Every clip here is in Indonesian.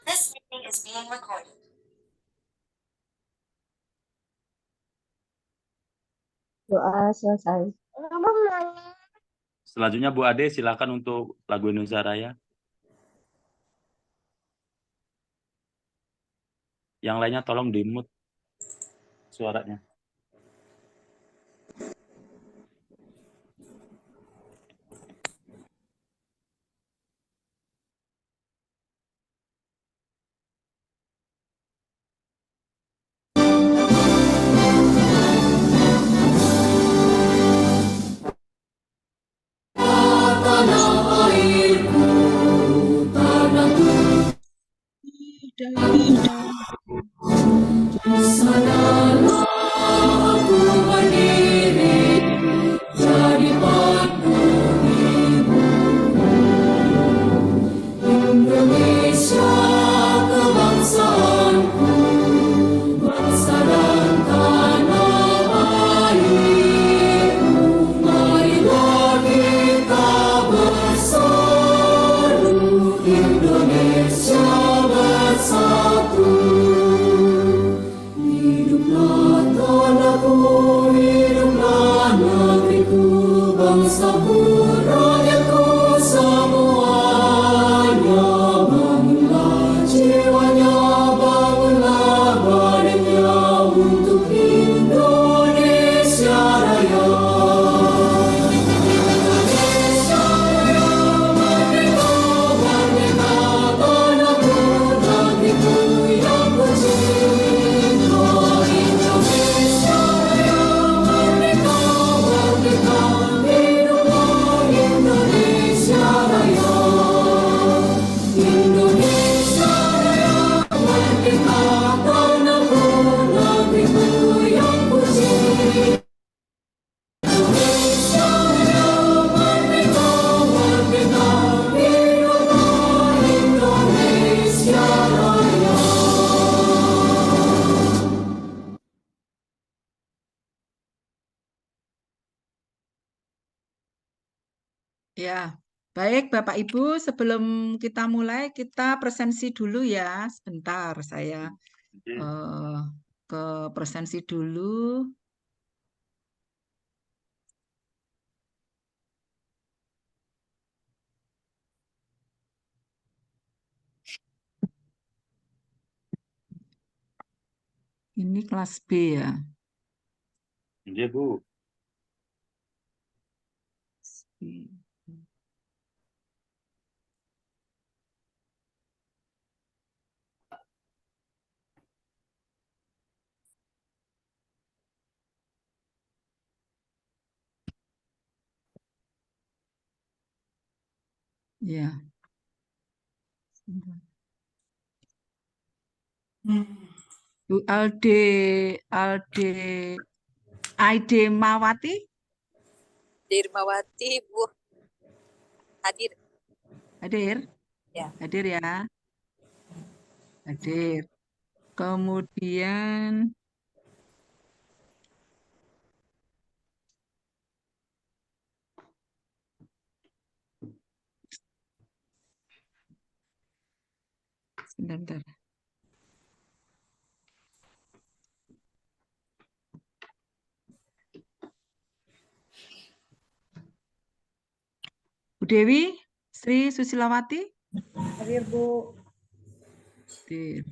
This meeting is being recorded. Doa selesai. Selanjutnya Bu Ade silakan untuk lagu Indonesia Raya. Yang lainnya tolong di-mute suaranya. Indonesia kebangsaanku, bangsa dan tanah airku, marilah kita bersatu, Indonesia bersatu. Hiduplah tanahku, hiduplah negeriku, bangsaku, rakyatku semuanya. Bangunlah jiwanya, bangunlah badannya untuk Indonesia Raya. Indonesia Raya, merdeka, merdeka, tanahku, negeriku yang ku cinta. Indonesia Raya, merdeka, merdeka, hiduplah Indonesia Raya. Indonesia Raya, merdeka, tanahku, negeriku yang ku cinta. Indonesia Raya, merdeka, merdeka, hiduplah Indonesia Raya. Ya, baik Bapak Ibu, sebelum kita mulai, kita presensi dulu ya. Sebentar, saya ke presensi dulu. Ini kelas B ya. Iya Bu. Ya. Bu Aide Mawati, Dirmawati, Bu. Hadir. hadir? Ya. Hadir ya. Hadir. Kemudian sebentar. Bu Dewi, Sri Susilawati? Hadir, Bu. Hadir.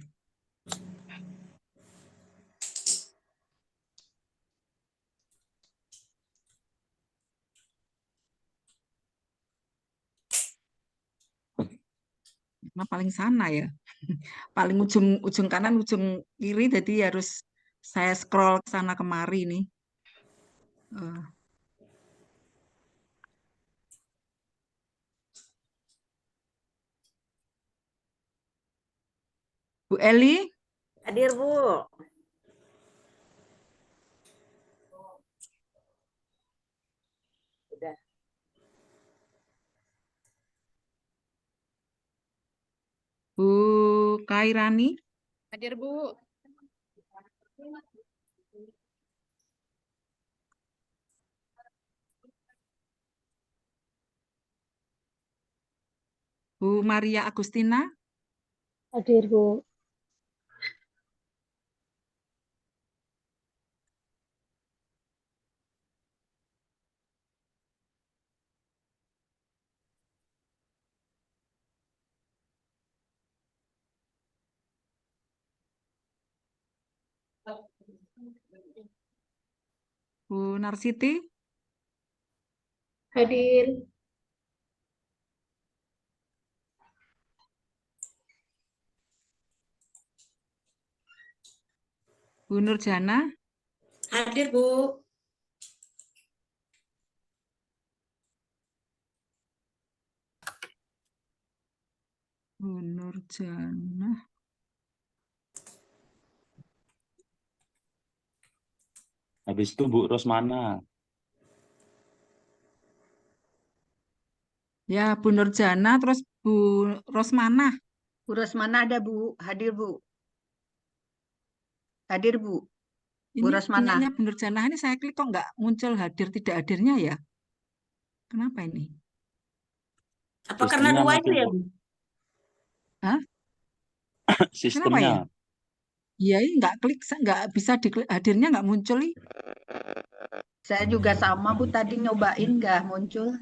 Nah, paling sana ya. Paling ujung kanan, ujung kiri, jadi harus saya scroll ke sana kemari nih. Bu Eli? Hadir, Bu. Udah. Bu Kairani? Hadir, Bu. Bu Maria Agustina, Hadir, Bu. Bu Narsiti, Hadir. Bu Nurjana, Hadir, Bu. Bu Nurjana, Habis itu Bu Rosmana. ya Bu Nurjana, terus Bu Rosmana. Bu Rosmana ada, Bu. Hadir, Bu. Hadir, Bu. Bu Ini Rosmana. punyanya Bu Nurjana ini saya klik kok nggak muncul hadir tidak hadirnya ya? Kenapa ini? Apa karena Sistemnya dua mungkin, itu ya, Bu. Bu? Hah? Kenapa ya? Sistemnya. Iya, ini nggak klik, nggak bisa diklik hadirnya nggak muncul nih. Saya juga sama, Bu. Tadi nyobain nggak muncul.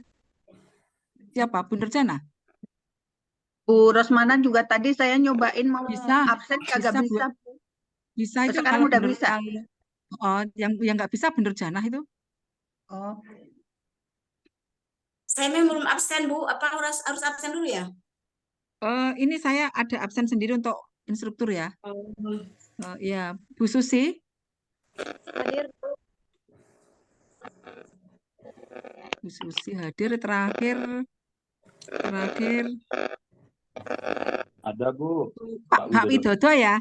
Siapa? Bu Nurjana? Bu Rosmana juga tadi saya nyobain mau Bisa, absen kagak bisa Bu. bisa. Bisa Oh, itu sekarang kalau udah bener bisa. yang nggak bisa Bu Nurjana itu. Oh, Saya memang belum absen, Bu. Apa harus absen dulu ya? Ini saya ada absen sendiri untuk instruktur ya. Ya, Bu Susi, hadir, Bu. Bu Susi hadir terakhir Ada Bu. Pak Widodo ya.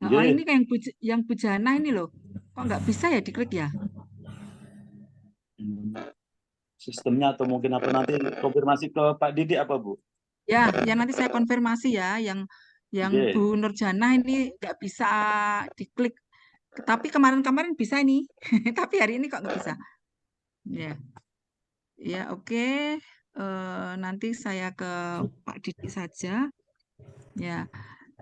Nggih. Ini kayak yang Bu Jana ini loh. Kok nggak bisa ya diklik ya? Sistemnya atau mungkin apa, nanti konfirmasi ke Pak Didi apa Bu? Ya nanti saya konfirmasi ya. Yang Nggih. Bu Nurjana ini nggak bisa diklik. Tapi kemarin-kemarin bisa ini. Tapi hari ini kok nggak bisa. Ya oke. Nanti saya ke Pak Didi saja. Ya.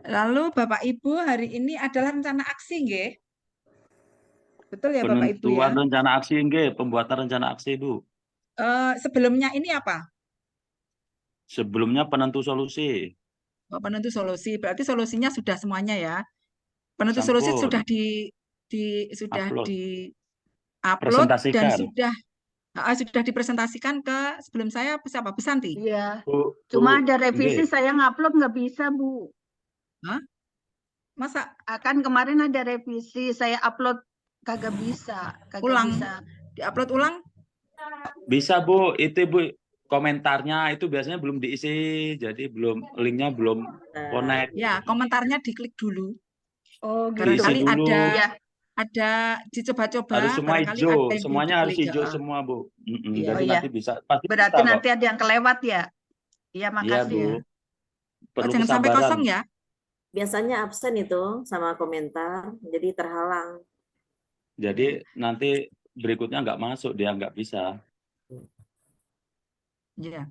Lalu Bapak Ibu hari ini adalah rencana aksi, nggih? Betul ya Bapak Ibu ya? Penentuan rencana aksi nggih, pembuatan rencana aksi Bu. Sebelumnya ini apa? Sebelumnya penentu solusi. Penentu solusi. Berarti solusinya sudah semuanya ya. Penentu solusi Sampun. sudah sudah Upload. di-upload dan Presentasikan. sudah dipresentasikan ke sebelum saya siapa? Bu Santi? Iya. Bu, Cuma Bu, ada revisi nggih. saya ngupload nggak bisa, Bu. Hah? Masa Akan kemarin ada revisi saya upload kagak bisa, kagak ulang? bisa. Di-upload ulang? Bisa Bu, itu Bu komentarnya itu biasanya belum diisi, jadi linknya belum connect. Ya, komentarnya diklik dulu. Oh, gitu. Diisi Barangkali dulu. ada dicoba-coba. Harus semua Barangkali hijau, ada yang belum semuanya harus diklik, hijau ya. semua Bu. Iya. Jadi Oh, iya. nanti bisa, pasti Berarti bisa, nanti kok. ada yang kelewat ya? Iya, Iya makasih. Bu. Perlu Jangan sampai kesabaran. kosong ya. Biasanya absen itu sama komentar, jadi terhalang. Jadi nanti berikutnya nggak masuk, dia nggak bisa. Ya.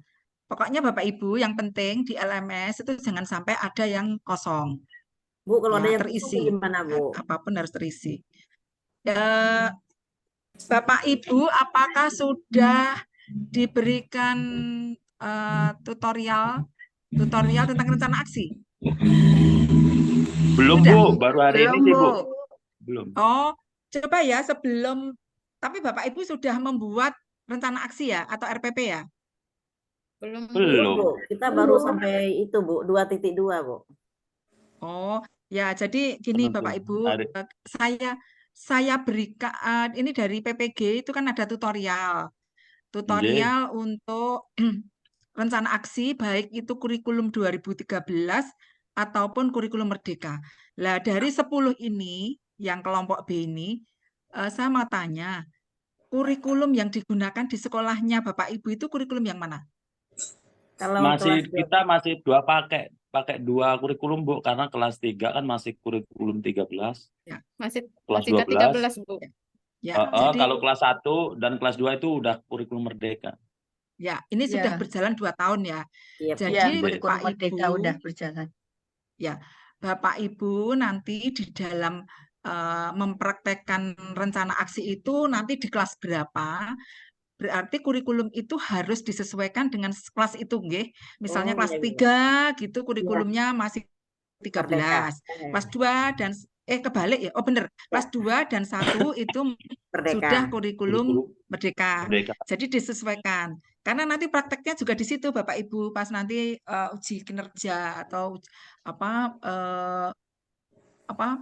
Pokoknya Bapak Ibu yang penting di LMS itu jangan sampai ada yang kosong. Bu, kalau ada Ya, yang terisi. kosong gimana, Bu? Apapun harus terisi. Bapak Ibu, apakah sudah diberikan tutorial tentang rencana aksi? Belum Sudah? Bu, baru hari Belum, ini sih Bu. Bu. Belum. Oh, coba ya sebelum. Tapi Bapak Ibu sudah membuat rencana aksi ya atau RPP ya? Belum, Bu. Belum. Bu, kita baru sampai itu, Bu, 2.2, Bu. Oh, ya jadi gini Penentu Bapak Ibu, hari. saya berikan ini dari PPG itu kan ada tutorial untuk rencana aksi baik itu kurikulum 2013 ataupun kurikulum Merdeka. Lah dari 10 ini yang kelompok B ini saya mau tanya, kurikulum yang digunakan di sekolahnya Bapak Ibu itu kurikulum yang mana? Kalau Kita masih pakai dua kurikulum Bu, karena kelas 3 kan masih kurikulum 13. Masih Kelas tingkat 12. 13, Bu. Ya, Kalau kelas 1 dan kelas 2 itu udah kurikulum Merdeka. Ya, ini sudah Ya, berjalan 2 tahun ya. Iya, Bu. ya, Jadi kurikulum Pak merdeka Ibu, udah berjalan. ya, Bapak Ibu nanti di dalam mempraktekkan rencana aksi itu nanti di kelas berapa, berarti kurikulum itu harus disesuaikan dengan kelas itu, nggih. Misalnya Oh kelas iya, iya. 3 gitu Iya, kurikulumnya masih merdeka. 13. Kelas 2 dan kebalik ya. Oh benar. Kelas Ya, 2 dan 1 itu sudah merdeka. kurikulum Kurikulum merdeka. merdeka. Jadi disesuaikan. Karena nanti prakteknya juga di situ Bapak Ibu pas nanti uji kinerja atau apa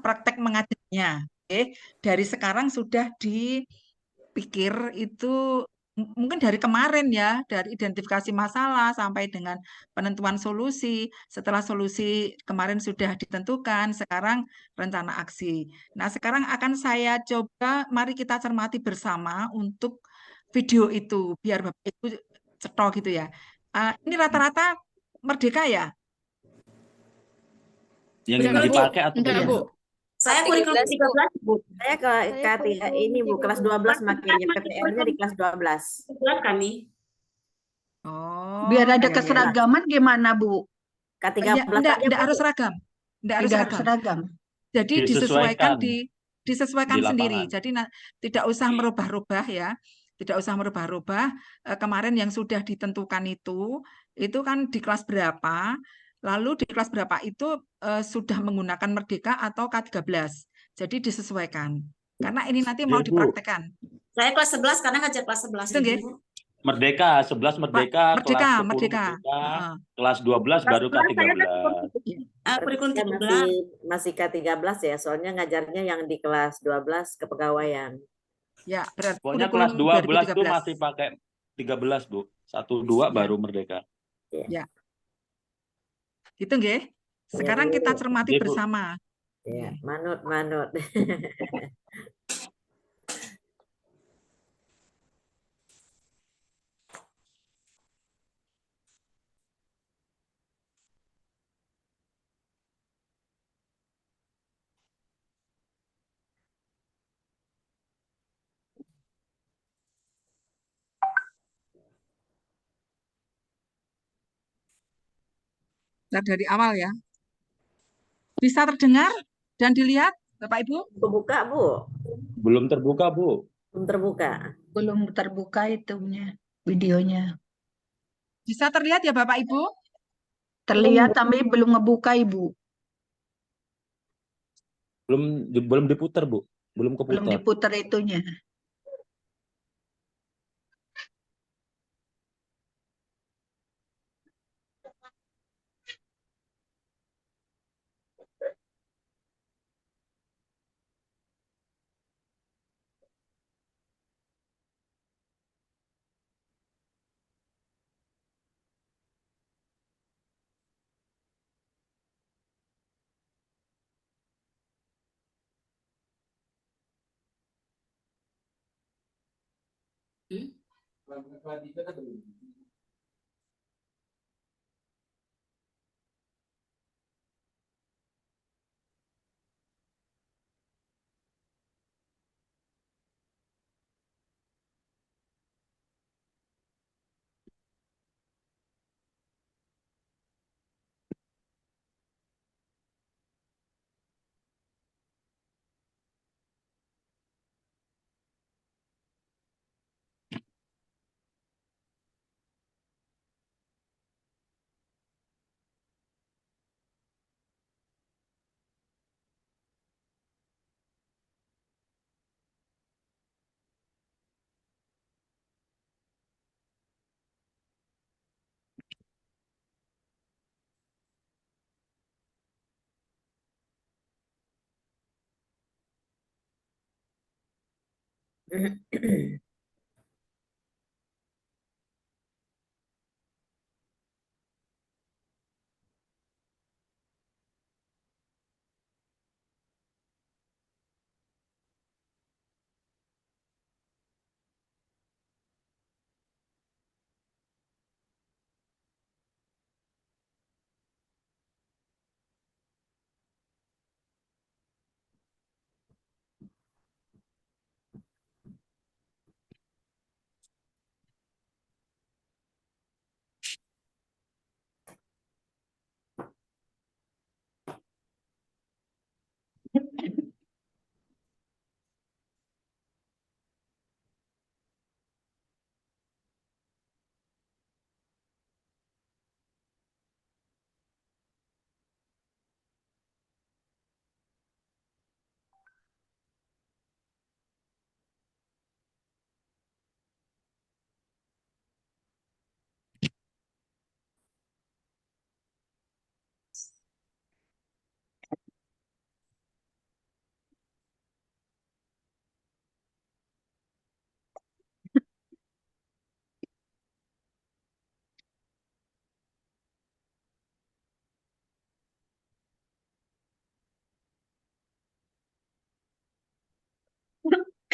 praktek mengajarnya. Oke, dari sekarang sudah dipikir itu mungkin dari kemarin ya, dari identifikasi masalah sampai dengan penentuan solusi. Setelah solusi kemarin sudah ditentukan, sekarang rencana aksi. Nah, sekarang akan saya coba, mari kita cermati bersama untuk video itu, biar Bapak Ibu cetok gitu ya. Ini rata-rata merdeka ya? Yang Enggak, Bu. dipakai atau Enggak, Iya. Bu. bagaimana? Saya kurikulum 13, Bu. 13, Bu. Saya ke Saya kurikulum ini Bu, kelas 12 makanya PTN-nya di kelas 12. 13 kami. Biar Oh, ada ya, ya, ya. keseragaman gimana, Bu? K13 Enggak aja harus Bu. seragam. Enggak harus Tidak harus seragam. seragam. Jadi Disesuaikan disesuaikan di sendiri. lapangan. Jadi tidak usah merubah-rubah ya. Tidak usah merubah-rubah. Kemarin yang sudah ditentukan itu kan di kelas berapa, lalu di kelas berapa itu sudah menggunakan Merdeka atau K13. Jadi disesuaikan. Karena ini nanti mau Ya, Bu. dipraktekkan. Saya kelas 11 karena ngajar kelas 11 Itu nggih? Bu. Merdeka, 11 Pak, merdeka, kelas 10 merdeka. merdeka, Heeh. kelas 12 Kelas baru 11 saya kan K13. kurikulum Saya 13. masih K13 ya, soalnya ngajarnya yang di kelas 12 kepegawaian. Ya, berarti Pokoknya kelas kurikulum 12 tuh 2013. masih pakai 13, Bu. 1 2 Ya, baru merdeka. ya. Gitu nggih. Ya Sekarang kita Bu. cermati Iya, Bu. bersama. Ya, Nggih. manut. Nah, dari awal ya. Bisa terdengar dan dilihat, Bapak Ibu? Kebuka Bu, Belum terbuka, Bu. belum terbuka. Belum terbuka itunya, videonya. Bisa terlihat ya Bapak Ibu? Terlihat tapi belum ngebuka, Ibu. Belum belum diputar, Bu. Belum Belum keputar. diputar itunya. Hmm?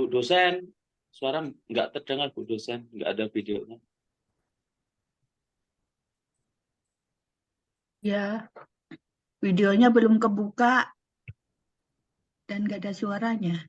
Bu dosen, suara nggak terdengar Bu dosen, nggak ada videonya. Ya, videonya belum kebuka dan nggak ada suaranya.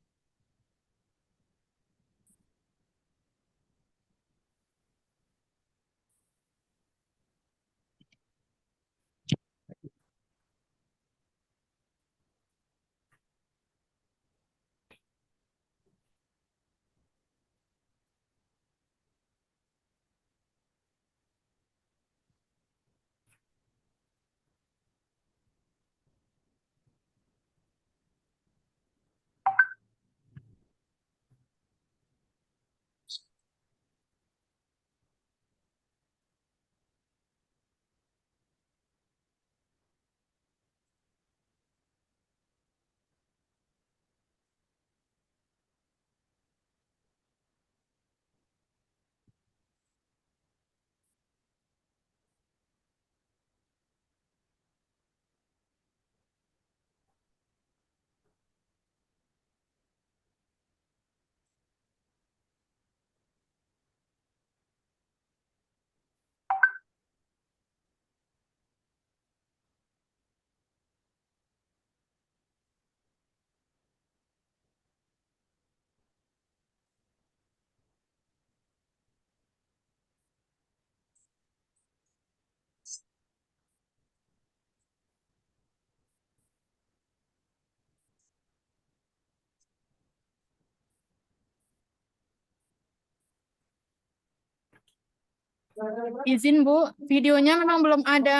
Izin Bu, videonya memang belum ada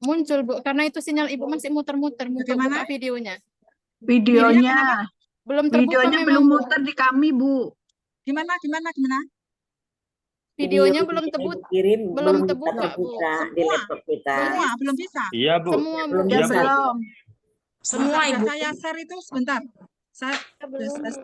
muncul Bu, karena itu sinyal Ibu masih muter-muter untuk Bagaimana? buka videonya. Videonya, Belum terbuka videonya memang belum Bu. muter di kami, Bu. Gimana? Videonya Video belum yang terbuka, Ibu kirim belum belum bisa terbuka, Bu. terbuka di Semua. laptop kita. Semua belum bisa. Iya, Bu. Semua Bu. Belum Ya Iya, Bu. bisa. belum. Semua Sebentar, Ibu. saya share itu sebentar. Saya Sebentar.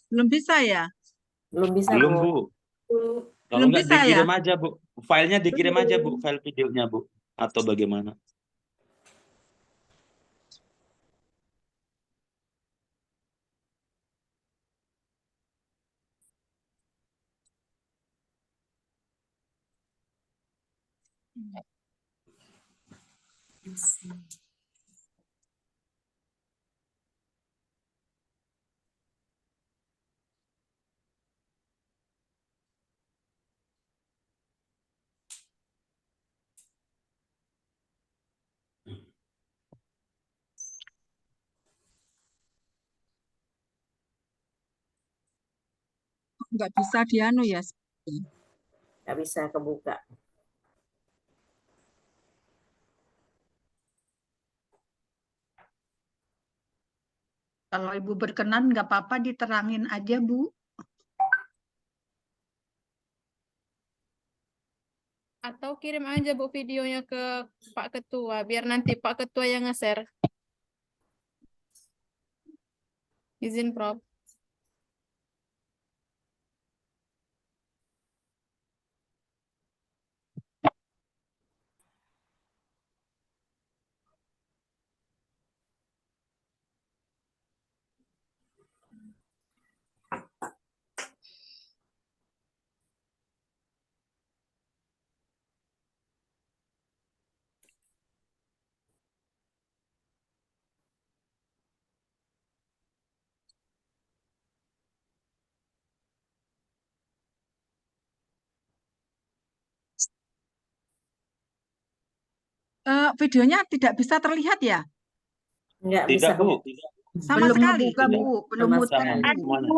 Belum bisa ya? Belum bisa, Belum, Bu. Bu. Kalau Belum nggak bisa ya? dikirim aja, Bu. Filenya dikirim aja, Bu. File videonya, Bu. Atau bagaimana? Nggak bisa dianu ya. Nggak bisa kebuka. Kalau Ibu berkenan, nggak apa-apa diterangin aja, Bu. Atau kirim aja Bu videonya ke Pak Ketua, biar nanti Pak Ketua yang nge-share. Izin Prof. Videonya tidak bisa terlihat ya? Nggak bisa Tidak, Bu. kebuka. Sama Belum sekali. ngebuka, Tidak. Bu. Belum Sama muter, sekali. Bu. Semuanya.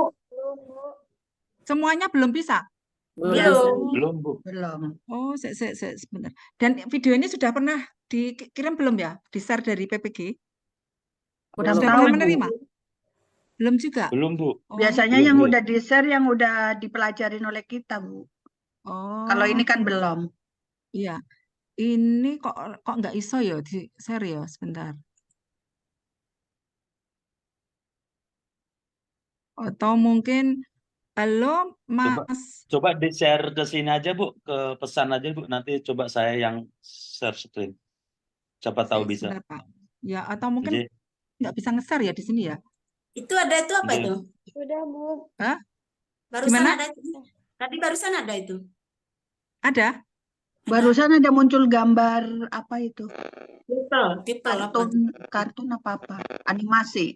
Semuanya belum bisa? Belum bisa. Belum. Belum, Bu. Belum. Oh, sebentar. Dan video ini sudah pernah dikirim belum ya? Di-share dari PPG? Kurang Belum. Sudah tahu, pernah Bu. menerima? Belum juga? Belum, Bu. Oh, Biasanya Belum, yang belum. udah di-share, yang udah dipelajarin oleh kita, Bu. Kalau ini oh, kan belum. iya. Ini kok nggak iso ya di-share ya? Sebentar. Atau mungkin, halo Coba Mas. coba di-share ke sini aja, Bu. Ke pesan aja, Bu. Nanti coba saya yang share screen. Siapa tahu bisa. Sebentar, Pak. Ya, atau mungkin Jadi, nggak bisa nge-share ya di sini ya? Itu ada itu apa jadi itu? Sudah Bu. Hah? Barusan Gimana? ada itu. Tadi barusan ada itu. Ada? Barusan ada muncul gambar apa itu? Titel apa? Kartun apa-apa? Animasi.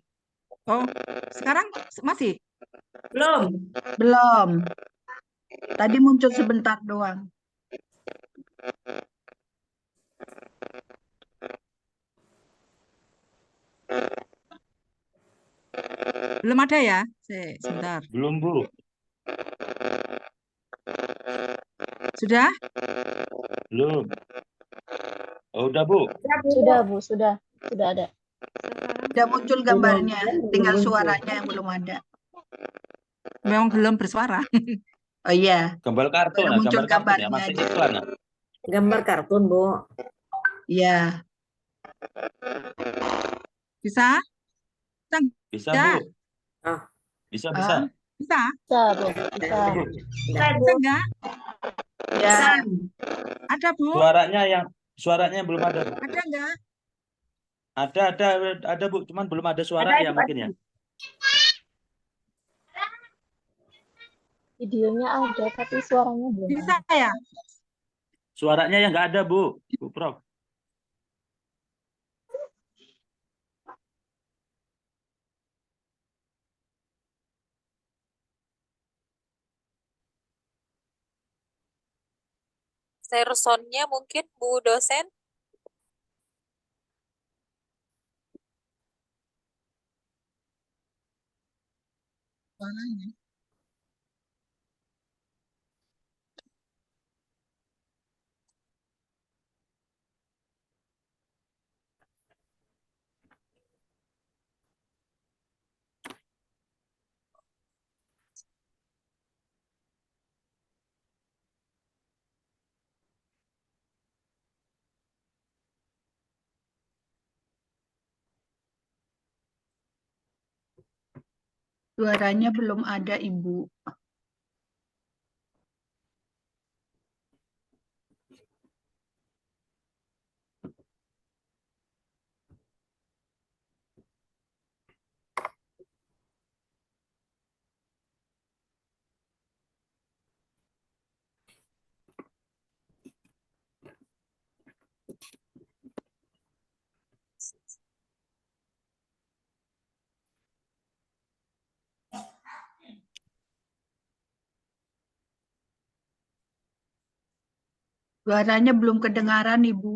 Oh, sekarang masih? Belum. Belum. Tadi muncul sebentar doang. Belum ada ya? Sebentar. belum, Bu. Sudah? Belum. Oh, udah, Bu. Sudah Bu, sudah ada. Udah muncul gambarnya, tinggal suaranya yang belum ada. Memang belum bersuara. Oh iya, Gambar kartun, baru nah, muncul gambar kartun ya, gambarnya masih aja. iklan. Nah. Gambar kartun, Bu. Iya, Bisa? Bisa, Ya. Bu. Ah. Bisa, Ah. bisa. Bisa? Bisa Bu, bisa. Nggak. Bisa enggak? ya. Ada, Bu? Suaranya yang belum ada, Bu. Ada enggak? Ada, Bu. Cuman belum ada suaranya mungkin ya. Videonya ada, tapi suaranya belum Bisa ya? Suaranya yang nggak ada, Bu. Bu Prof. share sound-nya mungkin Bu dosen. Suaranya. Suaranya belum ada, Ibu. Suaranya belum kedengaran, Ibu.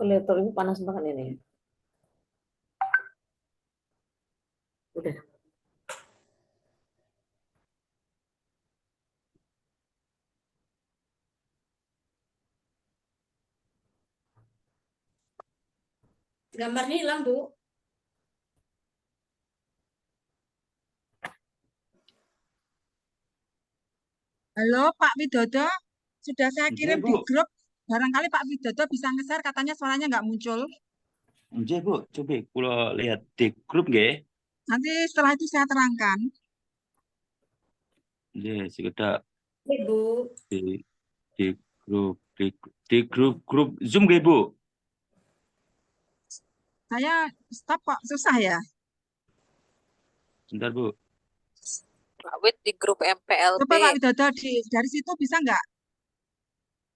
Laptop ini panas banget ini. Udah. Gambarnya hilang, Bu. Halo Pak Widodo, sudah saya Nggih, kirim di Bu. grup. Barangkali Pak Widodo bisa nge-share, katanya suaranya nggak muncul. Nggih, Bu. Coba kula lihat di grup nggih. Nanti setelah itu saya terangkan. Nggih, sekedap Ibu. di grup di grup Zoom nggih, Bu. Saya stop kok, susah ya. Bentar, Bu. Pak Wid di grup MPLB. Coba Pak Widodo dari situ bisa nggak?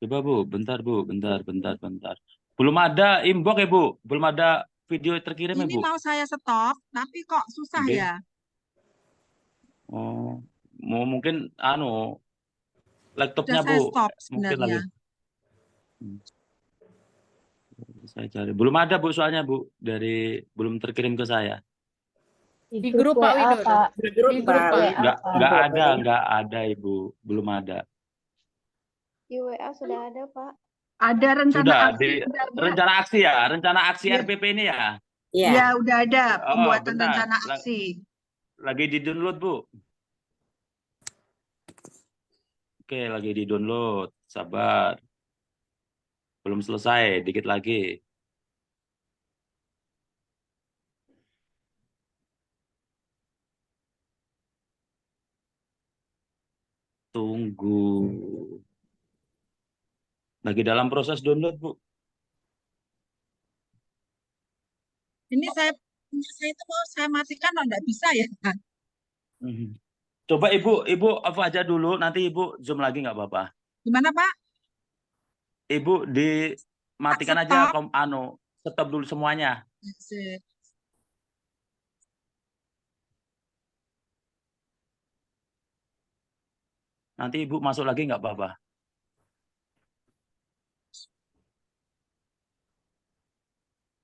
Coba, Bu. Bentar, Bu. Bentar. Belum ada inbox ya, Bu. Belum ada video terkirim ya, Ini Bu. mau saya stop, tapi kok susah Nggih. ya. Oh, mungkin laptopnya, Sudah saya Bu. stop Mungkin lagi. sebenarnya. Saya cari. Belum ada, Bu, soalnya, Bu. Belum terkirim ke saya. Di grup Pak Widodo. Di grup, Di grup, Pak. Pak. Nggak ada, Ibu. Belum ada. Di WA sudah ada, Pak. Ada rencana Sudah aksi, di udah ada. rencana aksi Iya. RPP ini ya. Iya. Ya, udah ada Oh, pembuatan bentar. rencana aksi. Lagi di-download, Bu. Oke, lagi di-download. Sabar. Belum selesai, dikit lagi. Tunggu. Lagi dalam proses download, Bu. Ini saya itu mau saya matikan, oh nggak bisa ya. Mhm. Coba Ibu apa aja dulu, nanti Ibu Zoom lagi nggak apa-apa. Gimana Pak? Ibu dimatikan aja Stop. stop dulu semuanya. Sip. Nanti Ibu masuk lagi nggak apa-apa.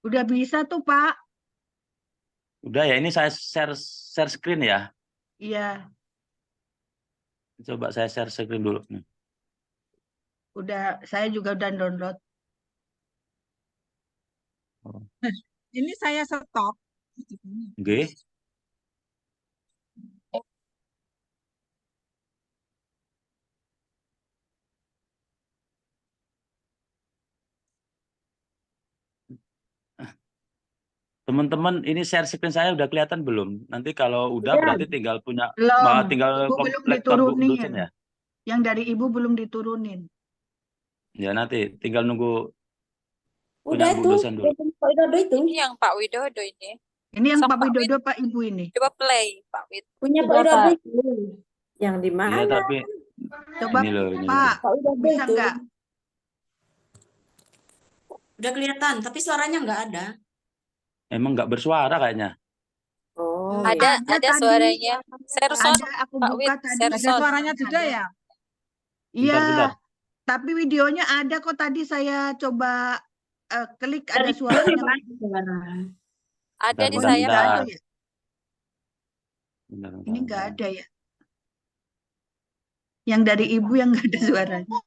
Udah bisa tuh, Pak. Udah ya, ini saya share screen ya. Iya, Coba saya share screen dulu. udah. Saya juga udah download. Ini saya stop. Oke. Teman-teman, ini share screen saya udah kelihatan belum? Nanti kalau udah berarti tinggal punya Belum. tinggal Ibu belum laptop Bu diturunin. dosen ya. Yang dari Ibu belum diturunin. Ya nanti tinggal nunggu Udah punya Bu tuh. dosen dulu. Pak Widodo itu. Ini yang Pak Widodo ini. Ini yang Sama Pak Pak Widodo, Pak Ibu ini. Coba play Pak Wid. Punya Pak Udah, Widodo Pak. itu. Yang di Iya, mana? tapi Coba, ini loh, ini loh. Pak, Pak Widodo bisa itu. nggak? Udah kelihatan, tapi suaranya nggak ada. Emang nggak bersuara kayaknya. Oh, Ada Ada tadi. suaranya. Serson, Ada aku Pak buka Wit, tadi. Ada Serson. suaranya juga Ada. ya? Iya, Bentar. tapi videonya ada kok, tadi saya coba klik ada suaranya. Ada di Oh, Bentar, ini saya, nggak Pak. ada bentar. ya? Bentar. Ini nggak ada ya? Yang dari ibu yang nggak ada suaranya.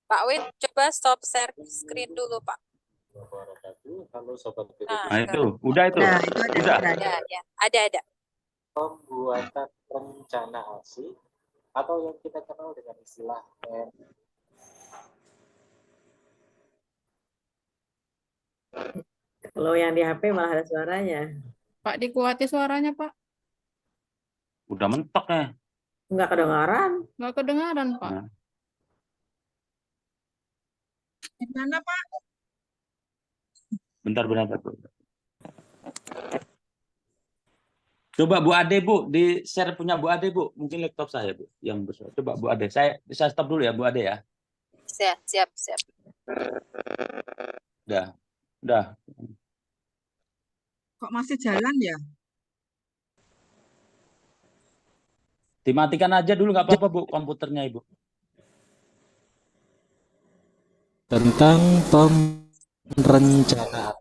Pak Wit, coba stop share screen dulu, Pak. Nah, Nah itu, udah itu. Nah, itu ada Udah. suaranya. ya. Ada. Pembuatan rencana aksi atau yang kita kenal dengan istilah Kalau yang di HP malah ada suaranya. Pak, dikuati suaranya, Pak. Udah mentok ya. Nggak kedengaran. Nggak kedengaran, Pak. Nah. Gimana, Pak? Bentar. Coba Bu Ade, Bu, di share punya Bu Ade, Bu. Mungkin laptop saya, Bu, yang besar. Coba Bu Ade. Saya stop dulu ya, Bu Ade ya. Siap. Udah. Kok masih jalan ya? Dimatikan aja dulu nggak apa-apa, Bu, komputernya, Ibu. tentang perencanaan.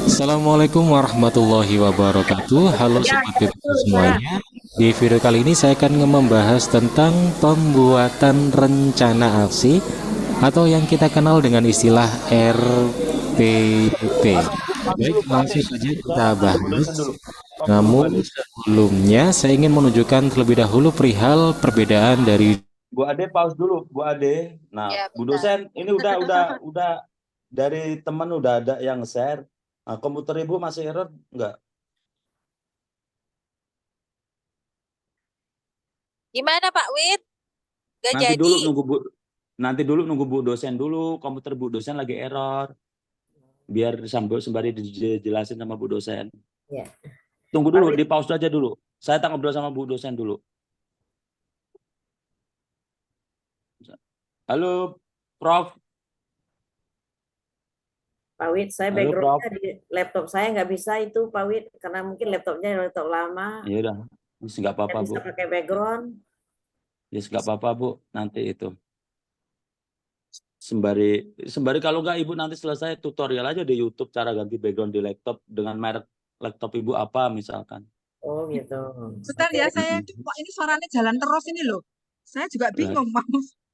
Assalamualaikum warahmatullahi wabarakatuh. Halo Sobat Pintu semuanya. Di video kali ini saya akan membahas tentang pembuatan rencana aksi atau yang kita kenal dengan istilah RPP. Baik, langsung saja kita bahas. Namun sebelumnya saya ingin menunjukkan terlebih dahulu perihal perbedaan dari Bu Ade pause dulu, Bu Ade. Nah, Ya, Bu bentar. dosen, ini udah dari teman udah ada yang share. Nah, komputer Ibu masih error nggak? Gimana, Pak Wit? Gak Nanti jadi. dulu nunggu Bu dosen dulu, komputer Bu dosen lagi error. Biar sembari dijelasin sama Bu dosen. Ya. Tunggu dulu, Pak Wit. di pause aja dulu. Saya tak ngobrol sama Bu dosen dulu. Halo, Prof. Pak Wit, saya Halo, backgroundnya di laptop saya nggak bisa itu, Pak Wit, karena mungkin laptopnya laptop lama. Ya udah, nggak apa-apa, Nggak Bu. bisa pakai background. Ya nggak apa-apa, Bu. Nanti itu. Sembari kalau nggak Ibu nanti selesai tutorial aja di YouTube cara ganti background di laptop dengan merek laptop Ibu apa misalkan. Oh gitu. Bentar ya, saya Mm-mm. itu kok ini suaranya jalan terus ini loh. Saya juga bingung mau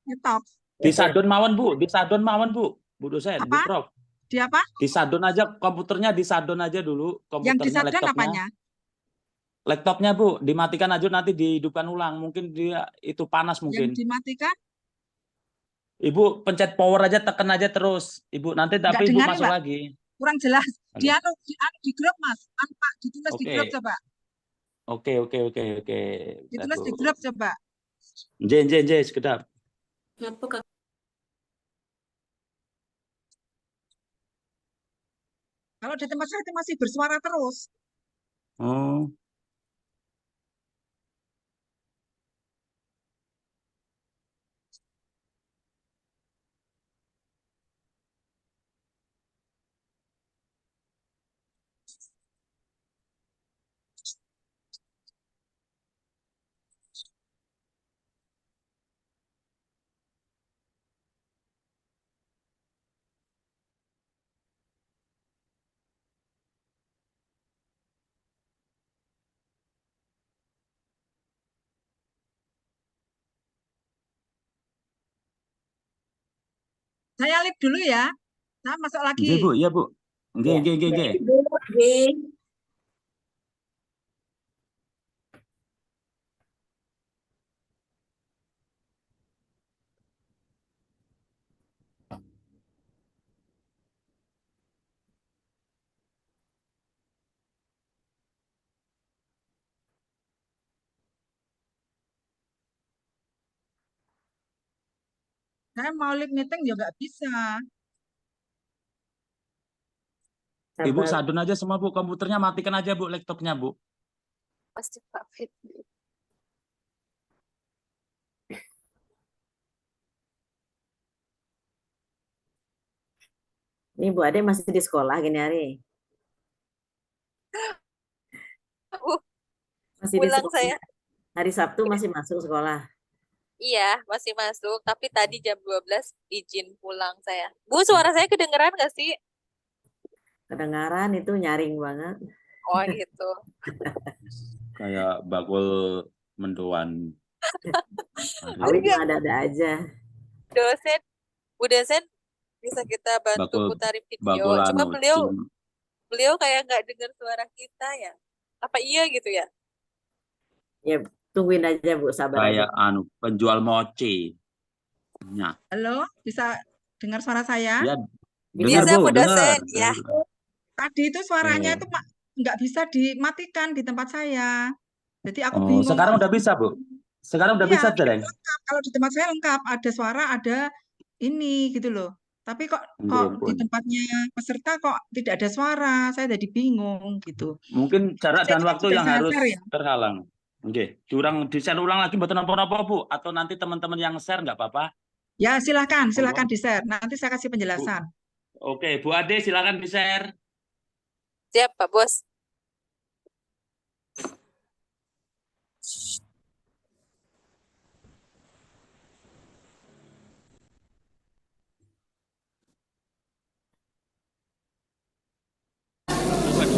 nyetop. Di shutdown mawon, Bu. Di shutdown mawon, Bu. Bu dosen, Bu Apa? Prof. Di apa? Di shutdown aja komputernya, di shutdown aja dulu Yang komputernya, di shutdown laptopnya. apanya? Laptopnya, Bu, dimatikan aja nanti dihidupkan ulang. Mungkin dia itu panas Yang mungkin. dimatikan? Ibu pencet power aja, tekan aja terus. Ibu nanti Nggak tapi Ibu dengar ya, masuk Pak? lagi. Kurang jelas. Halo. Di grup, Mas. Pak, ditulis di Oke. grup coba. Oke. Ditulis di grup coba. Nje, sekedap. Kalau di tempat saya itu masih bersuara terus. Oh. Saya live dulu ya. Saya masuk lagi. Nggih, Bu, iya, Bu. Nggih. Saya mau live meeting juga nggak bisa. Ibu Sabar. shutdown aja semua, Bu. Komputernya matikan aja, Bu, laptopnya, Bu. Pasti Pak Wit. Ini Bu Ade masih di sekolah gini hari. Masih di Pulang sekolah. saya. Hari Sabtu masih masuk sekolah. Iya, masih masuk. Tapi tadi jam 12 izin pulang saya. Bu, suara saya kedengeran nggak sih? Kedengaran itu nyaring banget. Oh gitu. Kayak bakul mendoan. Awi mah ada-ada aja. Dosen, Bu dosen bisa kita bantu Bakul putarin video. bakul Cuma anu, beliau kayak nggak dengar suara kita ya. Apa iya gitu ya? Ya tungguin aja Bu, sabar aja. kayak anu penjual mochi. Nah, Halo, bisa dengar suara saya? ya Bisa, dengar Bu, Bu dosen, dengar. ya. Tadi itu suaranya Oke. itu nggak bisa dimatikan di tempat saya. Jadi aku Oh, bingung. sekarang udah bisa, Bu. Sekarang udah Iya, bisa, Dereng. lengkap. Kalau di tempat saya lengkap, ada suara, ada ini gitu loh. Tapi kok Nggih, di pun. tempatnya peserta kok tidak ada suara, saya jadi bingung gitu. Mungkin jarak Saya dan kan waktu sudah yang harus sadar ya. terhalang. Oke, curang di-share ulang lagi mboten napa-napa, Bu, atau nanti teman-teman yang share nggak apa-apa. Ya, silakan Monggo. di-share. Nanti saya kasih penjelasan. Oke, Bu Ade silakan di-share. Siap, Pak Bos.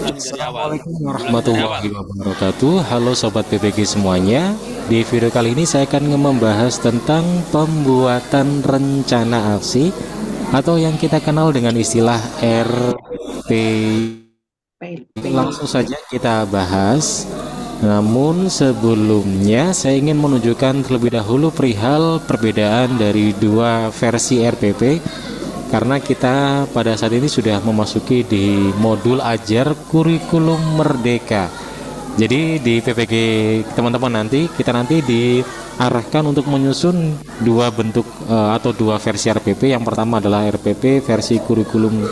Assalamualaikum warahmatullahi wabarakatuh. Halo Sobat PPG semuanya. Di video kali ini saya akan membahas tentang pembuatan rencana aksi atau yang kita kenal dengan istilah RP. Langsung saja kita bahas. Namun sebelumnya saya ingin menunjukkan terlebih dahulu perihal perbedaan dari dua versi RPP. Karena kita pada saat ini sudah memasuki di modul ajar kurikulum merdeka. Jadi di PPG teman-teman kita nanti diarahkan untuk menyusun dua bentuk atau dua versi RPP. Yang pertama adalah RPP versi kurikulum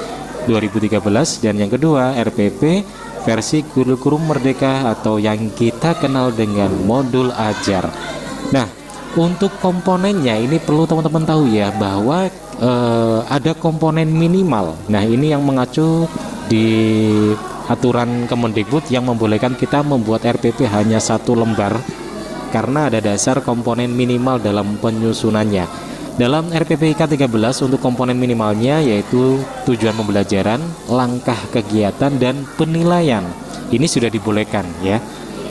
2013 dan yang kedua RPP versi kurikulum merdeka atau yang kita kenal dengan modul ajar. Nah, untuk komponennya ini perlu teman-teman tahu ya bahwa ada komponen minimal. Nah, ini yang mengacu di aturan Kemendikbud yang membolehkan kita membuat RPP hanya 1 lembar karena ada dasar komponen minimal dalam penyusunannya. Dalam RPP K13 untuk komponen minimalnya yaitu tujuan pembelajaran, langkah kegiatan, dan penilaian. Ini sudah dibolehkan ya.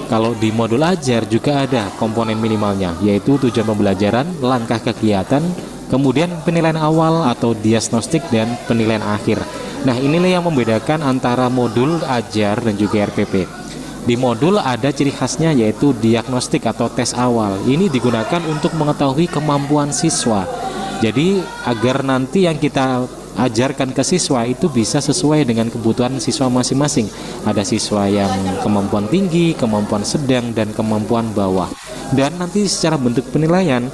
Kalau di modul ajar juga ada komponen minimalnya yaitu tujuan pembelajaran, langkah kegiatan, kemudian penilaian awal atau diagnostik, dan penilaian akhir. Nah, inilah yang membedakan antara modul ajar dan juga RPP. Di modul ada ciri khasnya yaitu diagnostik atau tes awal. Ini digunakan untuk mengetahui kemampuan siswa. Jadi agar nanti yang kita ajarkan ke siswa itu bisa sesuai dengan kebutuhan siswa masing-masing. Ada siswa yang kemampuan tinggi, kemampuan sedang, dan kemampuan bawah. Dan nanti secara bentuk penilaian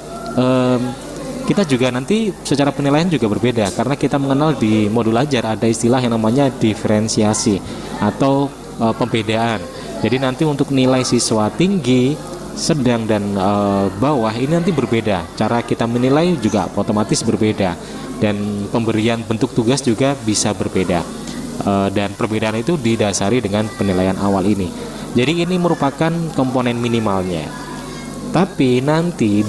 kita juga nanti secara penilaian juga berbeda karena kita mengenal di modul ajar ada istilah yang namanya diferensiasi atau pembedaan. Jadi nanti untuk nilai siswa tinggi, sedang, dan bawah ini nanti berbeda. Cara kita menilai juga otomatis berbeda dan pemberian bentuk tugas juga bisa berbeda. Dan perbedaan itu didasari dengan penilaian awal ini. Jadi ini merupakan komponen minimalnya. Tapi nanti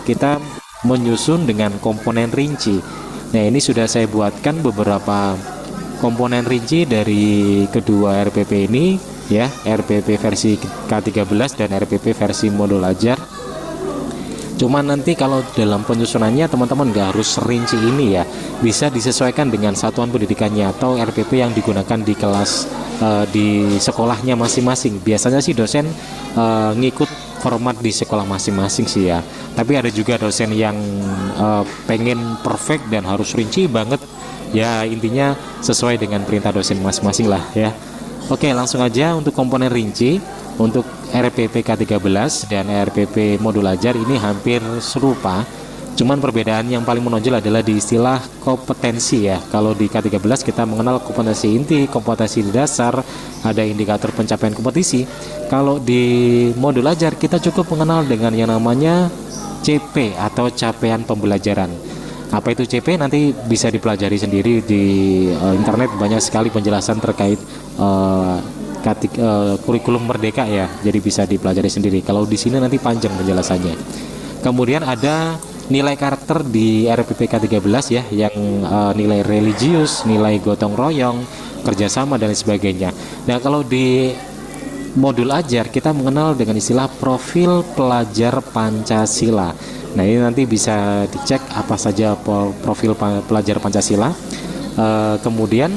kita menyusun dengan komponen rinci. Nah, ini sudah saya buatkan beberapa komponen rinci dari kedua RPP ini ya, RPP versi K13 dan RPP versi modul ajar. Cuman nanti kalau dalam penyusunannya teman-teman nggak harus rinci ini ya, bisa disesuaikan dengan satuan pendidikannya atau RPP yang digunakan di kelas di sekolahnya masing-masing. Biasanya sih dosen ngikut format di sekolah masing-masing sih ya. Tapi ada juga dosen yang pengen perfect dan harus rinci banget. Ya intinya sesuai dengan perintah dosen masing-masing lah ya. Oke, langsung aja untuk komponen rinci. Untuk RPP K13 dan RPP modul ajar ini hampir serupa. Cuman perbedaan yang paling menonjol adalah di istilah kompetensi ya. Kalau di K13 kita mengenal kompetensi inti, kompetensi dasar, ada indikator pencapaian kompetisi. Kalau di modul ajar kita cukup mengenal dengan yang namanya CP atau capaian pembelajaran. Apa itu CP nanti bisa dipelajari sendiri di internet, banyak sekali penjelasan terkait kurikulum Merdeka ya. Jadi bisa dipelajari sendiri. Kalau di sini nanti panjang penjelasannya. Kemudian ada nilai karakter di RPPK 13 ya, yang nilai religius, nilai gotong royong, kerjasama dan lain sebagainya. Nah, kalau di modul ajar kita mengenal dengan istilah profil pelajar Pancasila. Nah, ini nanti bisa dicek apa saja profil pelajar Pancasila. Kemudian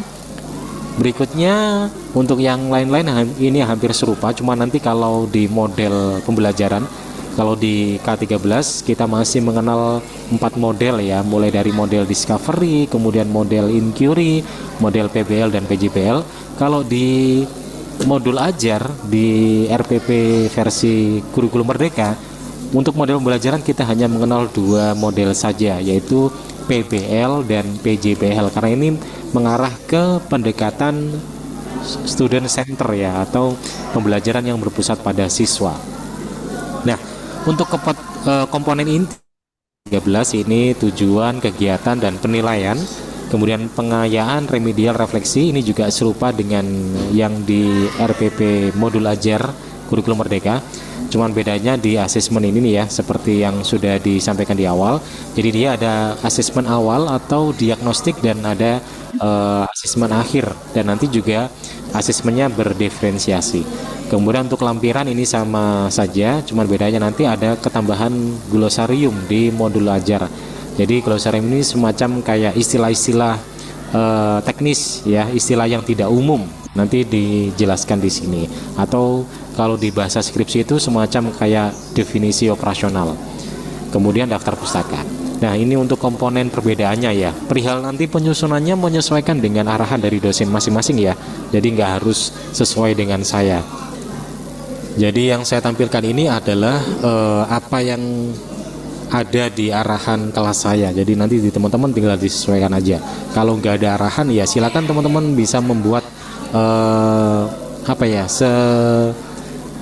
berikutnya untuk yang lain-lain ini hampir serupa, cuma nanti kalau di model pembelajaran, kalau di K13 kita masih mengenal 4 model ya, mulai dari model discovery, kemudian model inquiry, model PBL dan PJBL. Kalau di modul ajar di RPP versi kurikulum Merdeka, untuk model pembelajaran kita hanya mengenal 2 model saja, yaitu PBL dan PJBL, karena ini mengarah ke pendekatan student center ya, atau pembelajaran yang berpusat pada siswa. Nah, untuk komponen inti 13 ini tujuan, kegiatan, dan penilaian. Kemudian pengayaan, remedial, refleksi, ini juga serupa dengan yang di RPP modul ajar kurikulum Merdeka. Cuman bedanya di asesmen ini nih ya, seperti yang sudah disampaikan di awal. Jadi dia ada asesmen awal atau diagnostik dan ada asesmen akhir, dan nanti juga asesmennya berdiferensiasi. Kemudian untuk lampiran ini sama saja, cuman bedanya nanti ada ketambahan glosarium di modul ajar. Jadi glosarium ini semacam kayak istilah-istilah teknis ya, istilah yang tidak umum nanti dijelaskan di sini. Atau kalau di bahasa skripsi itu semacam kayak definisi operasional. Kemudian daftar pustaka. Nah, ini untuk komponen perbedaannya ya. Perihal nanti penyusunannya menyesuaikan dengan arahan dari dosen masing-masing ya. Jadi nggak harus sesuai dengan saya. Jadi yang saya tampilkan ini adalah apa yang ada di arahan kelas saya. Jadi nanti di teman-teman tinggal disesuaikan aja. Kalau nggak ada arahan ya silakan teman-teman bisa membuat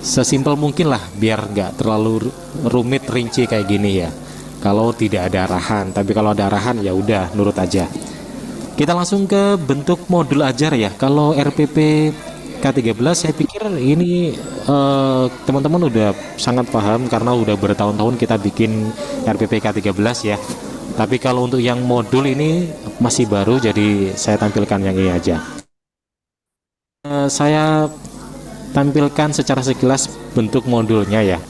sesimpel mungkin lah, biar nggak terlalu rumit rinci kayak gini ya. Kalau tidak ada arahan, tapi kalau ada arahan ya udah nurut aja. Kita langsung ke bentuk modul ajar ya. Kalau RPP K13 saya pikir ini teman-teman udah sangat paham karena udah bertahun-tahun kita bikin RPP K13 ya. Tapi kalau untuk yang modul ini masih baru, jadi saya tampilkan yang ini aja. Saya tampilkan secara sekilas bentuk modulnya ya.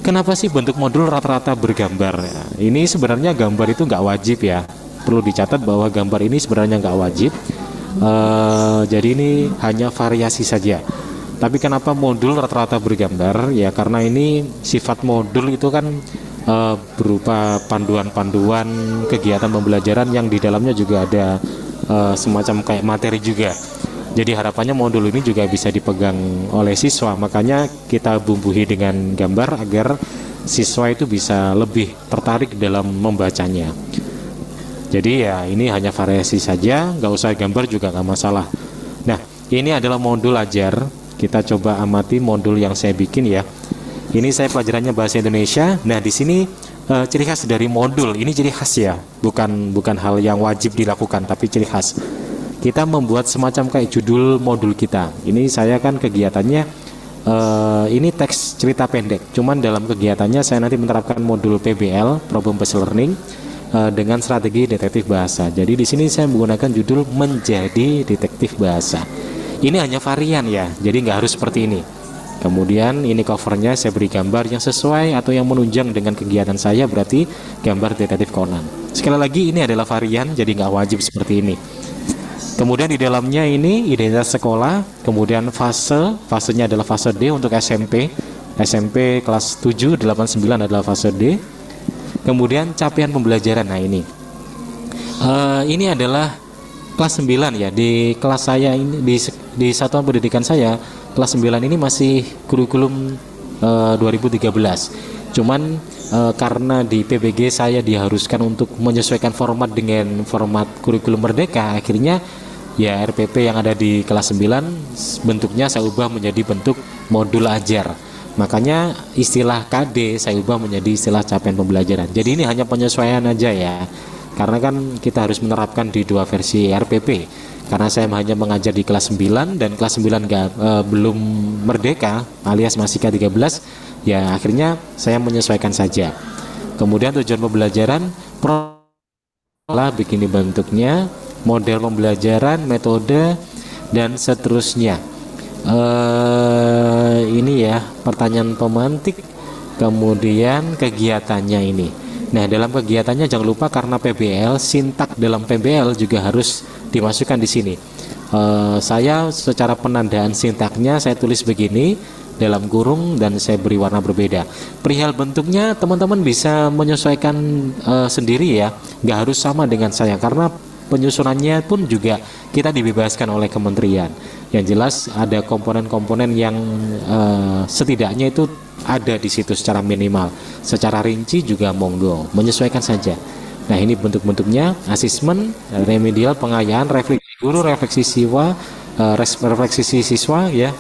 Kenapa sih bentuk modul rata-rata bergambar? Ini sebenarnya gambar itu nggak wajib ya. Perlu dicatat bahwa gambar ini sebenarnya nggak wajib. Jadi ini hanya variasi saja. Tapi kenapa modul rata-rata bergambar? Ya karena ini sifat modul itu kan berupa panduan-panduan kegiatan pembelajaran yang di dalamnya juga ada semacam kayak materi juga. Jadi harapannya modul ini juga bisa dipegang oleh siswa. Makanya kita bumbuhi dengan gambar agar siswa itu bisa lebih tertarik dalam membacanya. Jadi ya ini hanya variasi saja, nggak usah gambar juga nggak masalah. Nah, ini adalah modul ajar. Kita coba amati modul yang saya bikin ya. Ini saya pelajarannya bahasa Indonesia. Nah, di sini ciri khas dari modul ini, ciri khas ya, bukan hal yang wajib dilakukan, tapi ciri khas. Kita membuat semacam kayak judul modul kita. Ini saya kan kegiatannya ini teks cerita pendek. Cuman dalam kegiatannya saya nanti menerapkan modul PBL, Problem Based Learning, dengan strategi detektif bahasa. Jadi di sini saya menggunakan judul menjadi detektif bahasa. Ini hanya varian ya, jadi nggak harus seperti ini. Kemudian ini covernya saya beri gambar yang sesuai atau yang menunjang dengan kegiatan saya, berarti gambar detektif Conan. Sekali lagi ini adalah varian, jadi nggak wajib seperti ini. Kemudian di dalamnya ini identitas sekolah, kemudian fasenya adalah fase D untuk SMP kelas 7, 8, 9 adalah fase D. Kemudian capaian pembelajaran, nah ini adalah kelas 9 ya, di kelas saya ini, di satuan pendidikan saya, kelas 9 ini masih kurikulum 2013. Cuman karena di PBG saya diharuskan untuk menyesuaikan format dengan format kurikulum Merdeka, akhirnya ya RPP yang ada di kelas 9 bentuknya saya ubah menjadi bentuk modul ajar. Makanya istilah KD saya ubah menjadi istilah capaian pembelajaran. Jadi ini hanya penyesuaian aja ya. karena kan kita harus menerapkan di dua versi RPP. Karena saya hanya mengajar di kelas 9 dan kelas 9 belum merdeka alias masih K13, ya akhirnya saya menyesuaikan saja. Kemudian tujuan pembelajaran begini bentuknya, model pembelajaran, metode, dan seterusnya. Ini ya pertanyaan pemantik, kemudian kegiatannya ini. Nah, dalam kegiatannya jangan lupa karena PBL, sintak dalam PBL juga harus dimasukkan di sini. Saya secara penandaan sintaknya saya tulis begini dalam kurung dan saya beri warna berbeda. Perihal bentuknya teman-teman bisa menyesuaikan sendiri ya, nggak harus sama dengan saya karena penyusunannya pun juga kita dibebaskan oleh kementerian. Yang jelas ada komponen-komponen yang setidaknya itu ada di situ secara minimal. Secara rinci juga monggo, menyesuaikan saja. Nah, ini bentuk-bentuknya: asesmen, remedial, pengayaan, refleksi guru, refleksi siswa, refleksi siswa ya.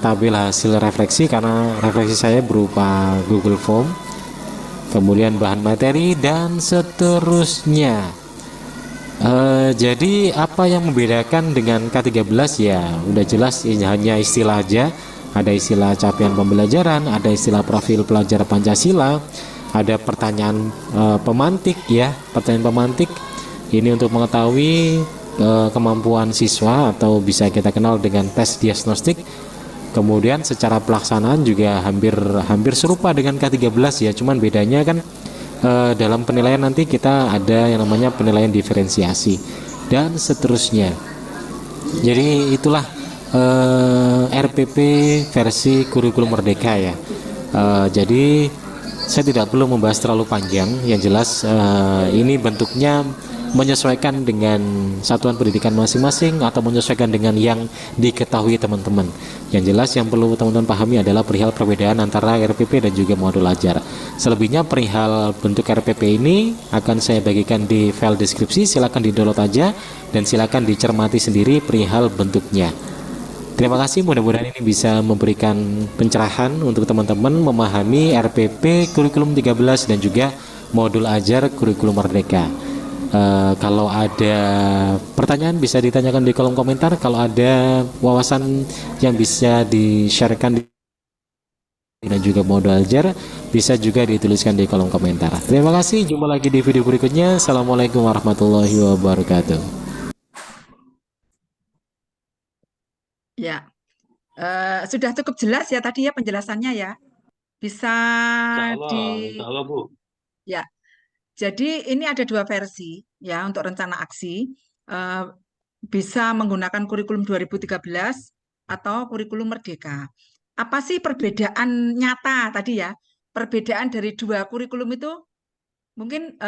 Tabel hasil refleksi karena refleksi saya berupa Google Form, kemudian bahan materi dan seterusnya. Jadi apa yang membedakan dengan K13 ya udah jelas, ini hanya istilah aja. Ada istilah capaian pembelajaran, ada istilah profil pelajar Pancasila, ada pertanyaan pemantik ya, pertanyaan pemantik ini untuk mengetahui kemampuan siswa atau bisa kita kenal dengan tes diagnostik. Kemudian secara pelaksanaan juga hampir serupa dengan K13 ya, cuman bedanya kan dalam penilaian nanti kita ada yang namanya penilaian diferensiasi dan seterusnya. Jadi itulah RPP versi kurikulum merdeka ya. Jadi saya tidak perlu membahas terlalu panjang, yang jelas ini bentuknya menyesuaikan dengan satuan pendidikan masing-masing atau menyesuaikan dengan yang diketahui teman-teman. Yang jelas yang perlu teman-teman pahami adalah perihal perbedaan antara RPP dan juga modul ajar. Selebihnya perihal bentuk RPP ini akan saya bagikan di file deskripsi, silakan di-download aja dan silakan dicermati sendiri perihal bentuknya. Terima kasih, mudah-mudahan ini bisa memberikan pencerahan untuk teman-teman memahami RPP kurikulum 13 dan juga modul ajar kurikulum merdeka. Kalau ada pertanyaan bisa ditanyakan di kolom komentar. Kalau ada wawasan yang bisa di-sharekan dan juga modul ajar bisa juga dituliskan di kolom komentar. Terima kasih, jumpa lagi di video berikutnya. Assalamualaikum warahmatullahi wabarakatuh. Ya, sudah cukup jelas ya tadi ya penjelasannya ya. Bisa Insya Allah Bu. ya. Jadi ini ada dua versi ya untuk rencana aksi. Bisa menggunakan kurikulum 2013 atau kurikulum merdeka. Apa sih perbedaan nyata tadi ya? Perbedaan dari dua kurikulum itu mungkin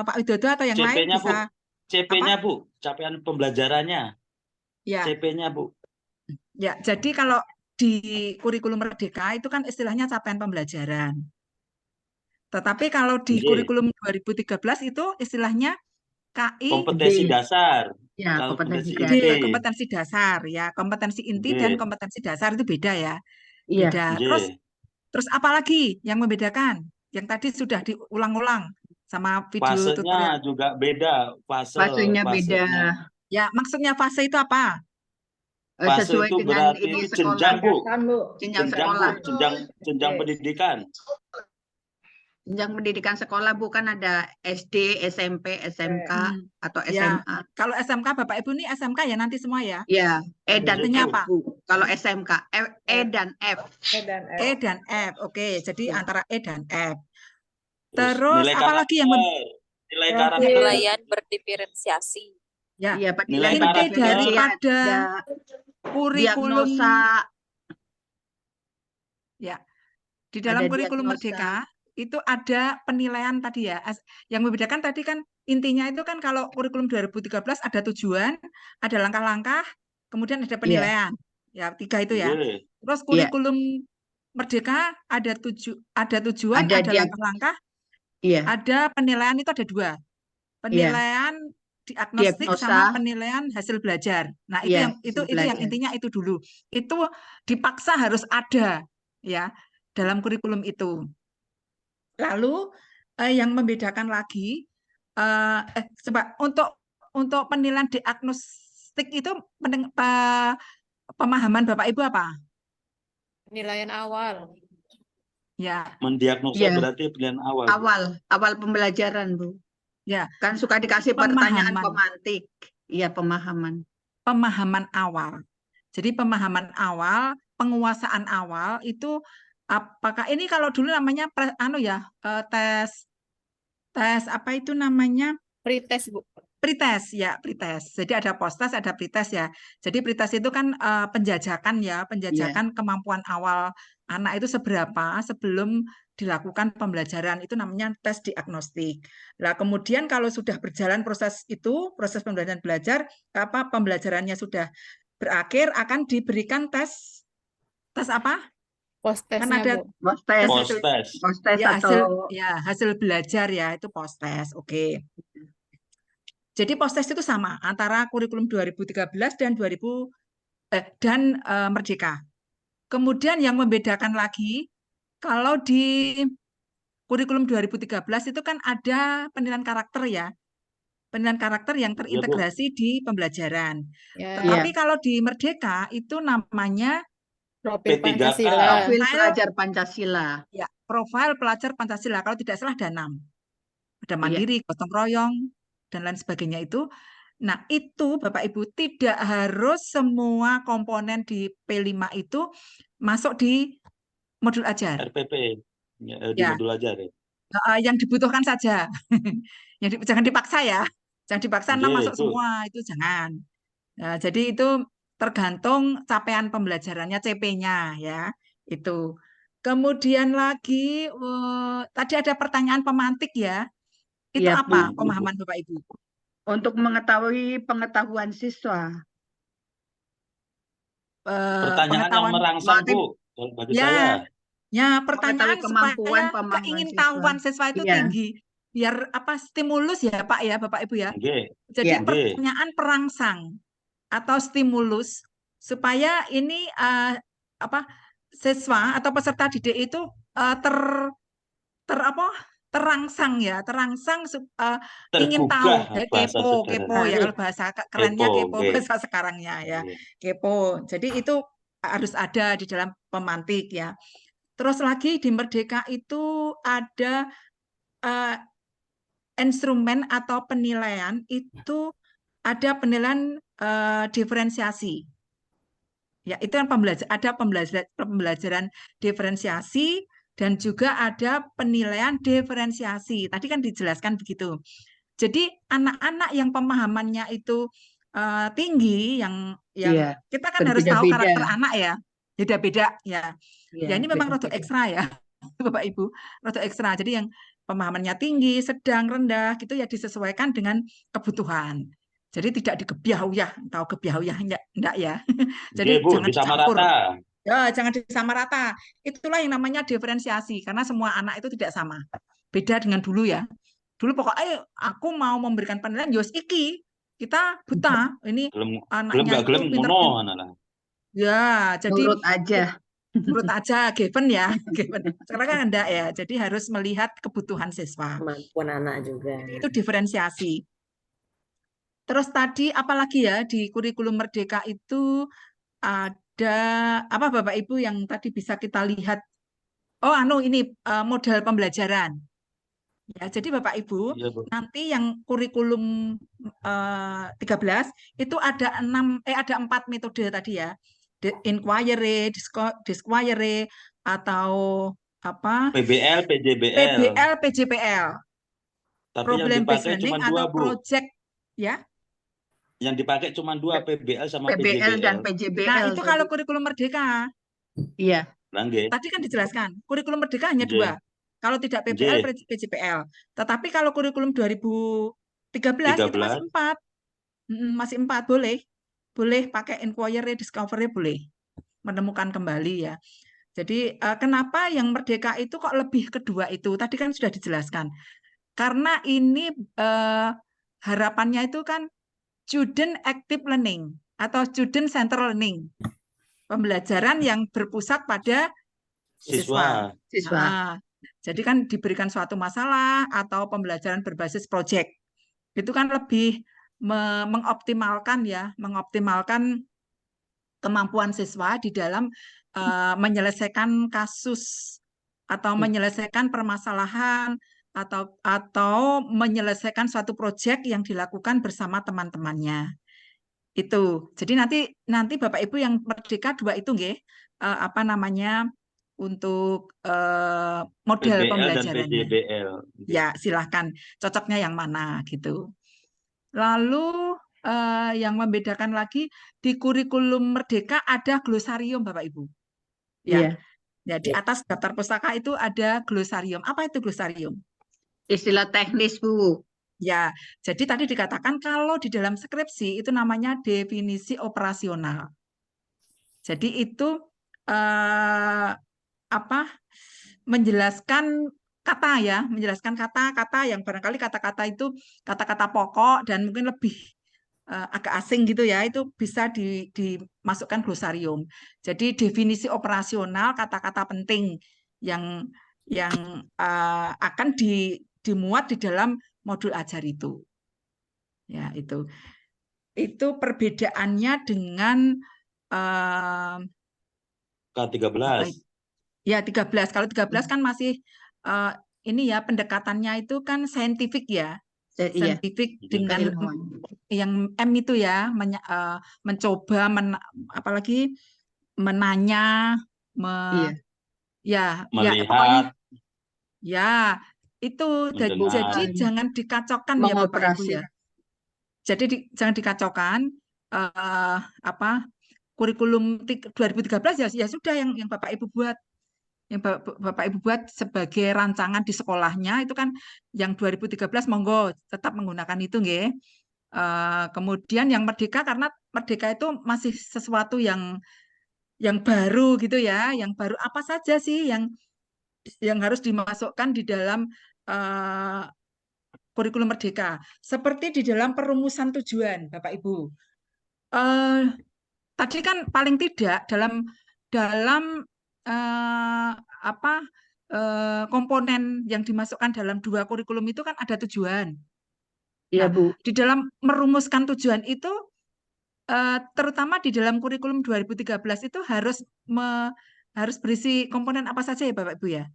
Pak Widodo atau yang lain CP-nya Bu. bisa CP-nya Bu, capaian pembelajarannya. ya. CP-nya Bu. Ya, jadi kalau di kurikulum merdeka itu kan istilahnya capaian pembelajaran. Tetapi kalau di kurikulum 2013 itu istilahnya KI kompetensi dasar. Ya, Kalau kompetensi inti. dasar. kompetensi dasar ya, kompetensi inti dan kompetensi dasar itu beda ya. Iya. Beda. Terus apa lagi yang membedakan? Yang tadi sudah diulang-ulang sama video Fasenya tutorial. juga beda, Fasenya beda. Ya, maksudnya fase itu apa? Fase Sesuai itu dengan berarti ini itu sekolah. jenjang Bu. Jenjang sekolah. Jenjang pendidikan. Jenjang pendidikan sekolah bukan ada SD, SMP, SMK atau Ya, SMA. kalau SMK Bapak Ibu ini SMK ya nanti semua ya. Ya, E dan Artinya F. apa? Kalau SMK, E dan F. E dan F. Oke, jadi antara E dan F. Terus Terus apa lagi yang nilai karakter. Penilaian berdiferensiasi. ya, Iya, Nilai inti karakter. daripada ada kurikulum diagnosa. ya. Di dalam Ada kurikulum diagnosa. merdeka itu ada penilaian tadi ya. Yang membedakan tadi kan intinya itu kan kalau kurikulum 2013 ada tujuan, ada langkah-langkah, kemudian ada penilaian. Ya, 3 itu ya. Iya. Terus kurikulum merdeka ada tujuan, Ada ada langkah-langkah, Iya. ada penilaian, itu ada 2. Penilaian diagnostik Diagnosa. sama penilaian hasil belajar. Nah, itu Iya, yang itu hasil yang belajar. intinya itu dulu. Itu dipaksa harus ada ya dalam kurikulum itu. Lalu yang membedakan lagi coba untuk penilaian diagnostik itu pemahaman Bapak Ibu apa? Penilaian awal. Ya, Mendiagnosa Iya. berarti pilihan awal. Bu. Awal pembelajaran, Bu. ya, Kan suka dikasih pertanyaan Pemahaman. pemantik. Iya, pemahaman. pemahaman awal. Jadi pemahaman awal, penguasaan awal itu apakah ini kalau dulu namanya tes apa itu namanya? Pretest, Bu. Pretest ya, pretest. Jadi ada post-test, ada pretest ya. Jadi pretest itu kan penjajakan ya, penjajakan kemampuan awal anak itu seberapa sebelum dilakukan pembelajaran. Itu namanya tes diagnostik. Nah, kemudian kalau sudah berjalan proses itu, proses pembelajaran pembelajarannya sudah berakhir, akan diberikan tes apa? Kan Post-testnya, ada Bu. Post-test. Post-test. Post-test ya atau hasil belajar ya, itu post-test. Oke. Jadi post-test itu sama antara kurikulum 2013 dan Merdeka. Kemudian yang membedakan lagi, kalau di kurikulum 2013 itu kan ada penilaian karakter ya. Penilaian karakter yang terintegrasi di pembelajaran. Ya, Tetapi kalau di Merdeka itu namanya profil P3K. Pancasila. profil pelajar Pancasila. ya, profil pelajar Pancasila. Kalau tidak salah ada 6. Ada Iya. mandiri, gotong royong, dan lain sebagainya itu. Nah, itu Bapak Ibu tidak harus semua komponen di P5 itu masuk di modul ajar. RPP. Ya, di Ya. modul ajar ya. Yang dibutuhkan saja. Jangan dipaksa ya. Jangan dipaksa 6 Iya, masuk itu. semua, itu jangan. Nah, jadi itu tergantung capaian pembelajarannya CP-nya ya. Itu. Kemudian lagi tadi ada pertanyaan pemantik ya. Itu Iya, apa Bu. pemahaman Bapak Ibu? Untuk mengetahui pengetahuan siswa. Pertanyaan yang Pengetahuan merangsang, motif- Bu. Kalau bagi Ya. saya. Ya, pertanyaan Mengetahui kemampuan supaya pemahaman keingintahuan siswa itu Iya. tinggi. Biar apa stimulus ya Pak ya, Bapak Ibu ya. Nggih. Jadi Iya. pertanyaan perangsang atau stimulus supaya ini siswa atau peserta didik itu terangsang ya, ingin tahu. Tergugah Ya, bahasa kepo ya, sederhana. kalau bahasa kerennya Kepo, kepo nggih. bahasa sekarangnya ya. Iya. Kepo. Jadi itu harus ada di dalam pemantik ya. Terus lagi di Merdeka itu ada instrumen atau penilaian itu ada penilaian diferensiasi. Ya, itu kan ada pembelajaran diferensiasi dan juga ada penilaian diferensiasi. Tadi kan dijelaskan begitu. Jadi anak-anak yang pemahamannya itu tinggi, yang Iya, kita kan harus tahu berbeda-beda. karakter anak ya, beda-beda ya. Iya, Ya ini memang rada beda-beda. ekstra ya, Bapak Ibu, rada ekstra. Jadi yang pemahamannya tinggi, sedang, rendah, gitu ya disesuaikan dengan kebutuhan. Jadi tidak dikebiah-uyah, tahu kebiah-uyah enggak ya. Jadi Nggih, Bu, jangan bisa dicampur. merata. Ya, jangan disamarata. Itulah yang namanya diferensiasi karena semua anak itu tidak sama. Beda dengan dulu ya. Dulu pokoknya aku mau memberikan penilaian yos iki. Kita buta. Ini Gelem anaknya gak itu gelem pinter. ngono anak. Ya, jadi Nurut aja. menurut aja given ya, given. Sekarang kan enggak ya. Jadi harus melihat kebutuhan siswa. Kemampuan anak juga. Itu diferensiasi. Terus tadi apalagi ya di kurikulum Merdeka itu ada apa Bapak Ibu yang tadi bisa kita lihat? Oh, ini model pembelajaran. Ya, jadi Bapak Ibu, Iya, Bu. nanti yang kurikulum 13 itu ada 4 metode tadi ya. Inquiry, disquire, atau apa? PBL, PJBL. PBL, PJPL. Tapi yang Problem based dipakai learning cuma dua, atau Bu. project ya. Yang dipakai cuma dua, PBL sama PBL dan PJBL. Nah, PJBL. itu kalau kurikulum Merdeka. Iya. Lah nggih. Tadi kan dijelaskan, kurikulum Merdeka hanya Nggih. 2. Kalau tidak PBL, Nggih. PJPL. Tetapi kalau kurikulum 2013 itu masih 4. Masih 4, boleh. Boleh pakai inquiry, discovery, boleh. Menemukan kembali ya. Jadi kenapa yang Merdeka itu kok lebih kedua itu? Tadi kan sudah dijelaskan. Karena ini harapannya itu kan student active learning atau student center learning. Pembelajaran yang berpusat pada siswa. Siswa. Nah, jadi kan diberikan suatu masalah atau pembelajaran berbasis proyek. itu kan lebih mengoptimalkan kemampuan siswa di dalam menyelesaikan kasus atau menyelesaikan permasalahan atau menyelesaikan suatu proyek yang dilakukan bersama teman-temannya. Itu. Jadi nanti Bapak Ibu yang Merdeka 2 itu nggih, apa namanya, untuk model PBL dan pembelajarannya. PJBL. Ya, silahkan cocoknya yang mana gitu. Lalu yang membedakan lagi di kurikulum Merdeka ada glosarium Bapak Ibu. Ya. Ya, di atas daftar pustaka itu ada glosarium. Apa itu glosarium? Istilah teknis, Bu. Ya, jadi tadi dikatakan kalau di dalam skripsi itu namanya definisi operasional. Jadi itu menjelaskan kata ya, menjelaskan kata-kata yang barangkali kata-kata itu kata-kata pokok dan mungkin lebih agak asing gitu ya, itu bisa dimasukkan glosarium. Jadi definisi operasional kata-kata penting yang akan dimuat di dalam modul ajar itu. Ya, itu perbedaannya dengan K13. ya 13. Kalau 13 kan masih ini ya pendekatannya itu kan saintifik ya. Saintifik dengan yang M itu ya, mencoba apalagi menanya, ya pokoknya Melihat, ya itu. Jadi mendengar. jangan dikacaukan ya Bapak Ibu ya. Jadi jangan dikacaukan kurikulum 2013 ya sudah yang Bapak Ibu buat. Yang Bapak Ibu buat sebagai rancangan di sekolahnya itu kan yang 2013 monggo tetap menggunakan itu nggih. Kemudian yang Merdeka, karena Merdeka itu masih sesuatu yang baru gitu ya, yang baru apa saja sih yang harus dimasukkan di dalam kurikulum Merdeka. Seperti di dalam perumusan tujuan, Bapak Ibu. Tadi kan paling tidak dalam komponen yang dimasukkan dalam 2 kurikulum itu kan ada tujuan. Iya, Bu. Di dalam merumuskan tujuan itu, terutama di dalam kurikulum 2013 itu harus berisi komponen apa saja ya Bapak Ibu ya?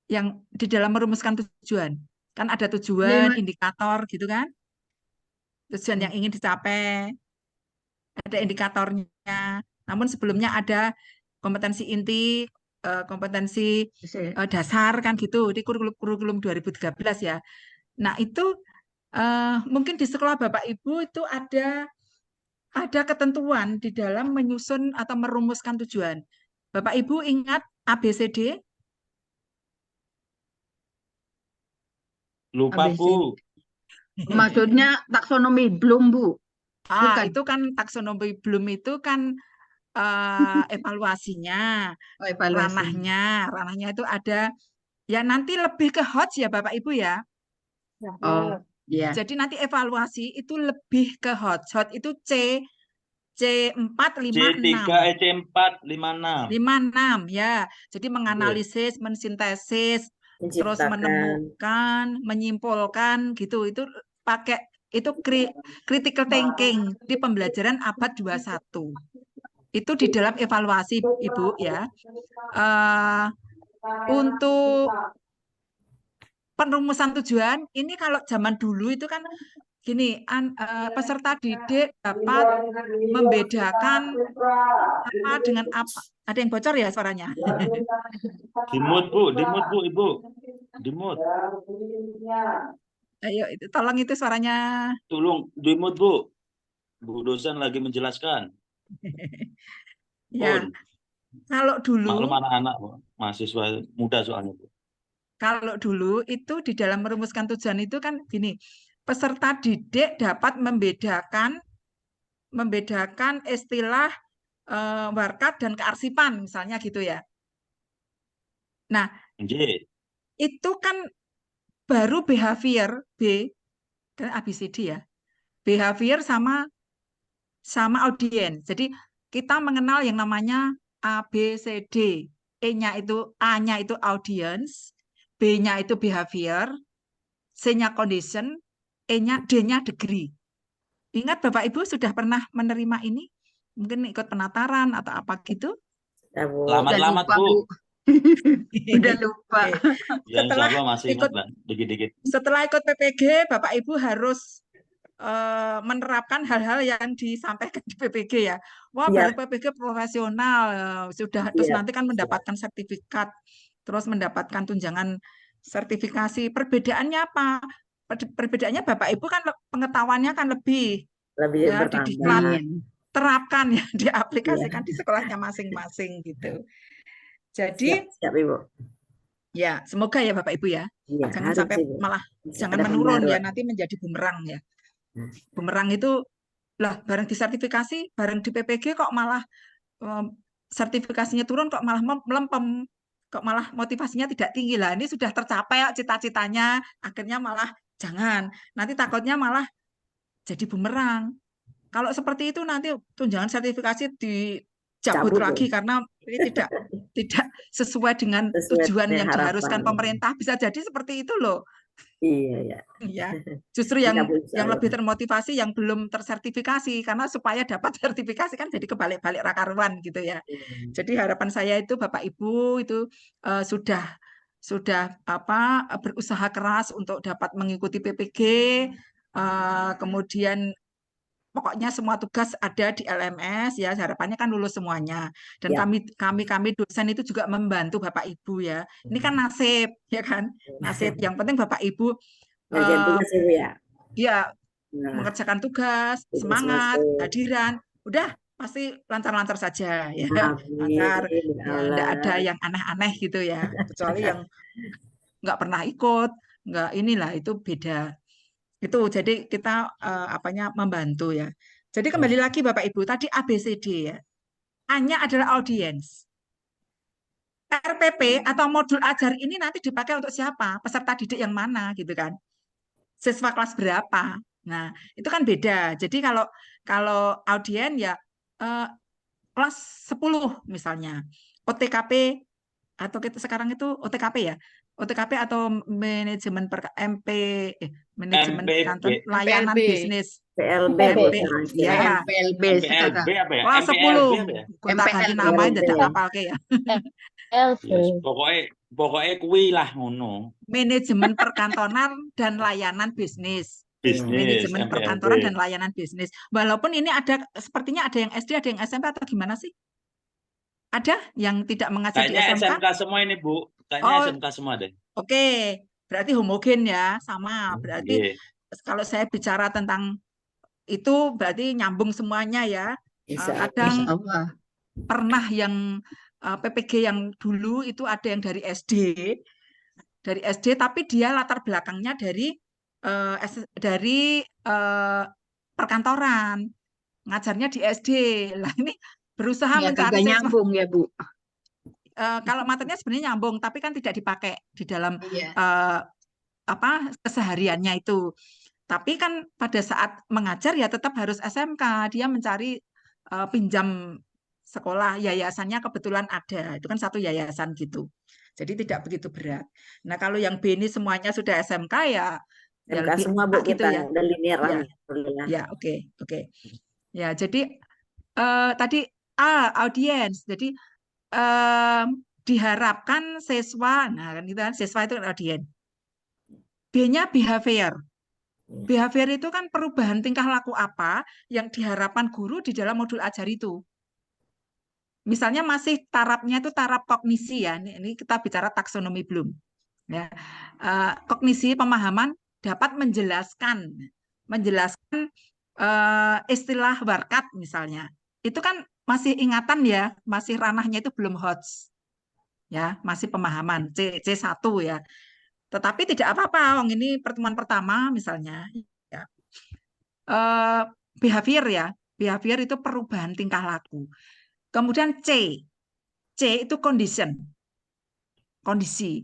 Yang di dalam merumuskan tujuan. Kan ada tujuan, indikator gitu kan? Tujuan yang ingin dicapai. Ada indikatornya. Namun sebelumnya ada kompetensi inti, kompetensi dasar kan gitu di kurikulum 2013 ya. Nah, itu mungkin di sekolah Bapak Ibu itu ada ketentuan di dalam menyusun atau merumuskan tujuan. Bapak Ibu ingat ABCD? Lupa, Bu. Maksudnya taksonomi Bloom, Bu. Bukan. Itu kan taksonomi Bloom itu kan evaluasinya, ranahnya itu ada ya, nanti lebih ke HOTS ya Bapak Ibu ya. Oh, iya. Jadi nanti evaluasi itu lebih ke HOTS. HOTS itu C4, 5, 6. C3, C4, 5, 6. 5, 6 ya. Jadi menganalisis, mensintesis, terus menemukan, menyimpulkan gitu. Itu pakai itu critical thinking di pembelajaran abad 21. Itu di dalam evaluasi Ibu ya. Untuk penrumusan tujuan ini kalau zaman dulu itu kan gini, peserta didik dapat membedakan apa dengan apa. Ada yang bocor ya suaranya? Dimut, Bu, Ibu. Dimut. Ayo, tolong itu suaranya. Tolong dimut, Bu. Bu dosen lagi menjelaskan. Ya, kalau dulu maklum anak-anak mahasiswa muda soalnya, Bu. Kalau dulu itu di dalam merumuskan tujuan itu kan gini, peserta didik dapat membedakan istilah warkat dan kearsipan misalnya gitu ya. Nah, itu kan baru behavior B dan ABCD ya. Behavior sama audiens. Jadi kita mengenal yang namanya ABCD. A-nya itu audience, B-nya itu behavior, C-nya condition, D-nya degree. Ingat Bapak Ibu sudah pernah menerima ini? Mungkin ikut penataran atau apa gitu? Ya, Bu. Lamat-lamat, lupa, Bu. Udah lupa. Oke. Ya, insya Setelah Allah masih ingat ikut lah, dikit-dikit. setelah ikut PPG, Bapak Ibu harus menerapkan hal-hal yang disampaikan di PPG ya. Wah, Siap, baru PPG profesional sudah, terus siap, nanti kan siap. mendapatkan sertifikat, terus mendapatkan tunjangan sertifikasi. Perbedaannya apa? Perbedaannya Bapak Ibu kan pengetahuannya kan lebih Lebih ya, bertambah. didiklat, terapkan ya, Iya. diaplikasikan di sekolahnya masing-masing gitu. Jadi Siap, Ibu. ya, semoga ya Bapak Ibu ya. Iya, Jangan harus, sampai Ibu. malah Bisa jangan ada menurun ya, pembaruan. nanti menjadi bumerang ya. Hmm. Bumerang itu lah bareng disertifikasi, bareng di PPG kok malah sertifikasinya turun, kok malah melempem, kok malah motivasinya tidak tinggi lah. Ini sudah tercapai cita-citanya, akhirnya malah jangan. Nanti takutnya malah jadi bumerang. Kalau seperti itu nanti tunjangan sertifikasi dicabut Cabut, lagi Bu. karena ini tidak sesuai dengan Sesuai tujuan dengan yang diharuskan harapan. pemerintah. Bisa jadi seperti itu loh. Iya, ya. Ya, justru yang Dicabut, insya Allah. lebih termotivasi yang belum tersertifikasi karena supaya dapat sertifikasi kan jadi kebalik-balik rakaruan gitu ya. Jadi harapan saya itu Bapak Ibu itu sudah berusaha keras untuk dapat mengikuti PPG, kemudian pokoknya semua tugas ada di LMS ya, harapannya kan lulus semuanya. Dan Ya. kami dosen itu juga membantu Bapak Ibu ya. Ini kan nasib ya kan, nasib. Yang penting Bapak Ibu Ngerjain tugas, Ibu ya. ya Nah, mengerjakan tugas, tugas semangat, masuk. hadiran, udah pasti lancar-lancar saja ya, Amin, lancar ya ya, enggak ada Allah. yang aneh-aneh gitu ya, kecuali yang nggak pernah ikut, nggak inilah itu beda. Itu jadi kita membantu ya. Jadi kembali lagi Bapak Ibu, tadi ABCD ya. A-nya adalah audiens. RPP atau modul ajar ini nanti dipakai untuk siapa? Peserta didik yang mana gitu kan? Siswa kelas berapa? Nah, itu kan beda. Jadi kalau audien ya kelas 10 misalnya. OTKP atau kita sekarang itu OTKP ya. OTKP atau manajemen manajemen kantor layanan MPLB. bisnis. PLB, Bu, MP, sekarang ya. MPLB MPLB sekarang. apa ya? Kelas MPLB 10. apa ya? Gonta ganti MPLB. namanya PLB. dadak apal ke ya. Yes, pokoknya kuwi lah ngono. Manajemen perkantoran dan layanan bisnis. Bisnis, Manajemen MPLB. perkantoran dan layanan bisnis. Walaupun ini sepertinya ada yang SD, ada yang SMP atau gimana sih? Ada yang tidak mengajar di Kayaknya SMK? SMK semua ini, Bu. Kayaknya Oh, SMK semua deh. oke. Berarti homogen ya, sama. Berarti Iya. kalau saya bicara tentang itu berarti nyambung semuanya ya. Insya Kadang Allah. pernah yang PPG yang dulu itu ada yang dari SD tapi dia latar belakangnya dari perkantoran, ngajarnya di SD. Lah ini berusaha Ya mencari kagak siswa. nyambung ya, Bu. Kalau materinya sebenarnya nyambung, tapi kan tidak dipakai di dalam Iya. kesehariannya itu. Tapi kan pada saat mengajar ya tetap harus SMK. Dia mencari pinjam sekolah, yayasannya kebetulan ada. Itu kan satu yayasan gitu. Jadi tidak begitu berat. Nah kalau yang B ini semuanya sudah SMK ya SMK lebih semua, Bu, gitu kita ya. udah linear lah Ya. nih, alhamdulillah. Ya, oke. Ya, jadi tadi audiens. Jadi diharapkan siswa, nah kan gitu kan, siswa itu audiens. B-nya behavior. Behavior itu kan perubahan tingkah laku apa yang diharapkan guru di dalam modul ajar itu. Misalnya masih tarafnya itu taraf kognisi ya. Ini kita bicara taksonomi belum. Ya. Kognisi pemahaman dapat menjelaskan istilah warkat misalnya. Itu kan masih ingatan ya, masih ranahnya itu belum HOTS. Ya, masih pemahaman C1 ya. Tetapi tidak apa-apa, ini pertemuan pertama misalnya ya. Behavior ya. Behavior itu perubahan tingkah laku. Kemudian C itu condition. Kondisi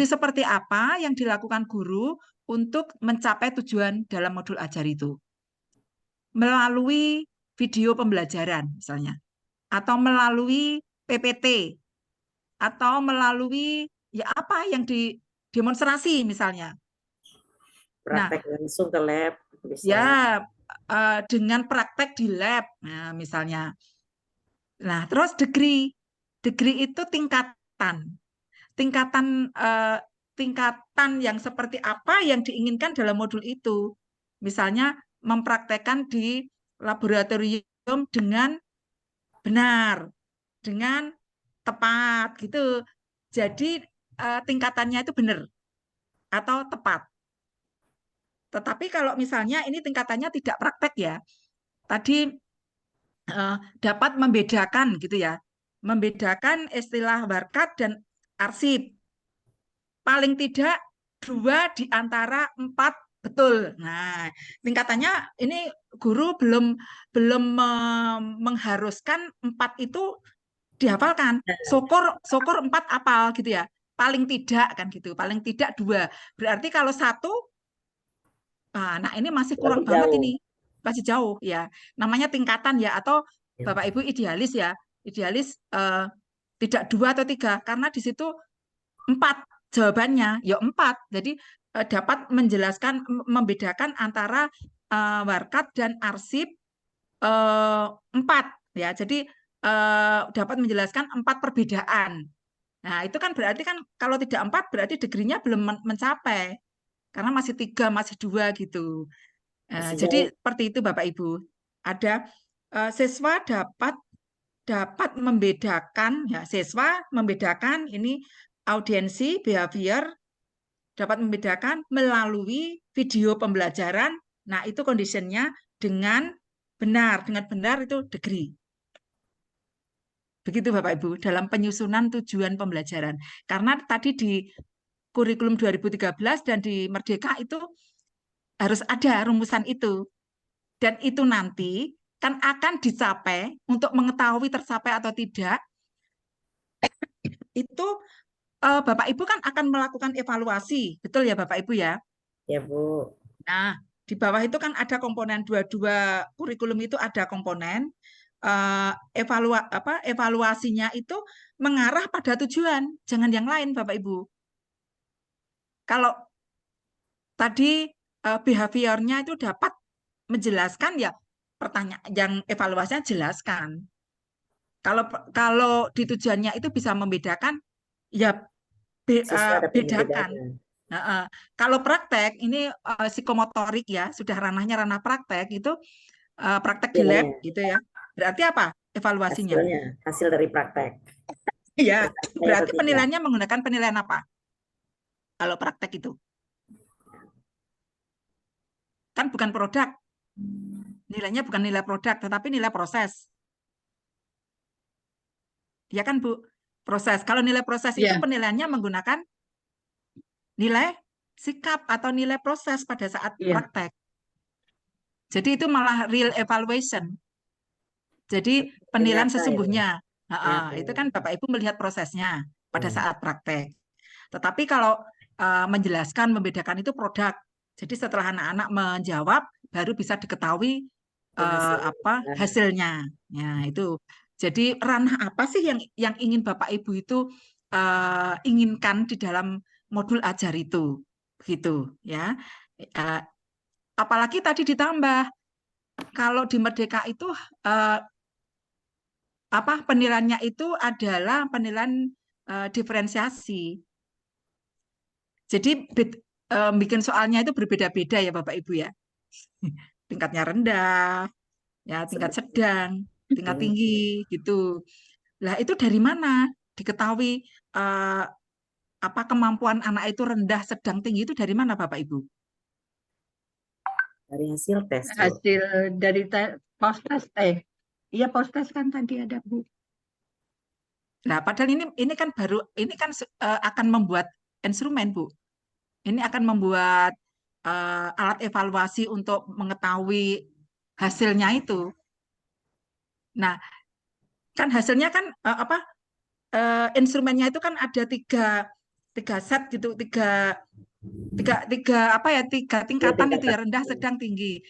seperti apa yang dilakukan guru untuk mencapai tujuan dalam modul ajar itu. Melalui video pembelajaran misalnya. Atau melalui PPT. Atau melalui ya apa yang demonstrasi misalnya. Nah, Praktek langsung ke lab bisa. ya dengan praktek di lab, nah, misalnya. Nah, terus degree itu tingkatan yang seperti apa yang diinginkan dalam modul itu. Misalnya mempraktekkan di laboratorium dengan benar, dengan tepat gitu. Jadi tingkatannya itu benar atau tepat. Tetapi kalau misalnya ini tingkatannya tidak praktek ya, tadi dapat membedakan gitu ya, membedakan istilah warkat dan arsip. Paling tidak 2 di antara 4 betul. Nah, tingkatannya ini guru belum mengharuskan 4 itu dihafalkan. Syukur 4 apal gitu ya. Paling tidak kan gitu. Paling tidak 2. Berarti kalau 1, nah ini masih kurang banget jauh. ini. Masih jauh ya. Namanya tingkatan ya, atau Ya. Bapak Ibu idealis ya. Idealis tidak 2 atau 3 karena di situ 4 jawabannya ya 4. Jadi dapat menjelaskan membedakan antara warkat dan arsip 4 ya. Jadi dapat menjelaskan 4 perbedaan. Nah, itu kan berarti kan kalau tidak 4 berarti degree-nya belum mencapai. Karena masih 3, masih 2 gitu. Masih Jadi jauh. seperti itu Bapak Ibu. Ada siswa dapat membedakan ya, siswa membedakan ini audiensi, behavior, dapat membedakan melalui video pembelajaran. Nah, itu conditionnya dengan benar itu degree. Begitu Bapak Ibu, dalam penyusunan tujuan pembelajaran. Karena tadi di kurikulum 2013 dan di Merdeka itu harus ada rumusan itu. Dan itu nanti kan akan dicapai, untuk mengetahui tercapai atau tidak, itu Bapak Ibu kan akan melakukan evaluasi, betul ya Bapak Ibu ya? Ya Bu. Nah, di bawah itu kan ada komponen dua kurikulum itu ada komponen evaluasinya itu mengarah pada tujuan, jangan yang lain Bapak Ibu. Kalau tadi behaviornya itu dapat menjelaskan ya, pertanyaan yang evaluasinya jelaskan. Kalau di tujuannya itu bisa membedakan ya Siswa dapat bedakan. membedakan. Kalau praktek ini psikomotorik ya, sudah ranah praktek itu praktek di lab gitu ya. Berarti apa evaluasinya? Hasilnya, hasil dari praktek. Iya, Tercapai berarti atau tidak. penilaiannya menggunakan penilaian apa? Kalau praktek itu kan bukan produk. Nilainya bukan nilai produk, tetapi nilai proses. Ya kan Bu? Proses. Kalau nilai proses itu Iya. penilaiannya menggunakan nilai sikap atau nilai proses pada saat Iya. praktek. Jadi itu malah real evaluation. Jadi penilaian Ternyata sesungguhnya. Nyata. Itu kan Bapak Ibu melihat prosesnya pada saat praktek. Tetapi kalau menjelaskan, membedakan itu produk. Jadi setelah anak-anak menjawab, baru bisa diketahui hasilnya. Ya, itu. Jadi ranah apa sih yang ingin Bapak Ibu itu inginkan di dalam modul ajar itu, begitu ya. Apalagi tadi ditambah kalau di Merdeka itu penilaiannya itu adalah penilaian diferensiasi. Jadi bikin soalnya itu berbeda-beda ya Bapak Ibu ya. Tingkatnya rendah, ya tingkat sedang, tingkat tinggi gitu. Lah itu dari mana diketahui kemampuan anak itu rendah, sedang, tinggi itu dari mana Bapak Ibu? Dari hasil tes. Bu. Hasil dari post-test. Iya post-test kan tadi ada Bu. Nah, padahal ini kan baru, ini kan akan membuat instrumen Bu. Ini akan membuat alat evaluasi untuk mengetahui hasilnya itu. Nah, kan hasilnya kan instrumennya itu kan ada tiga set gitu, tiga tingkatan itu ya, rendah, sedang, tinggi.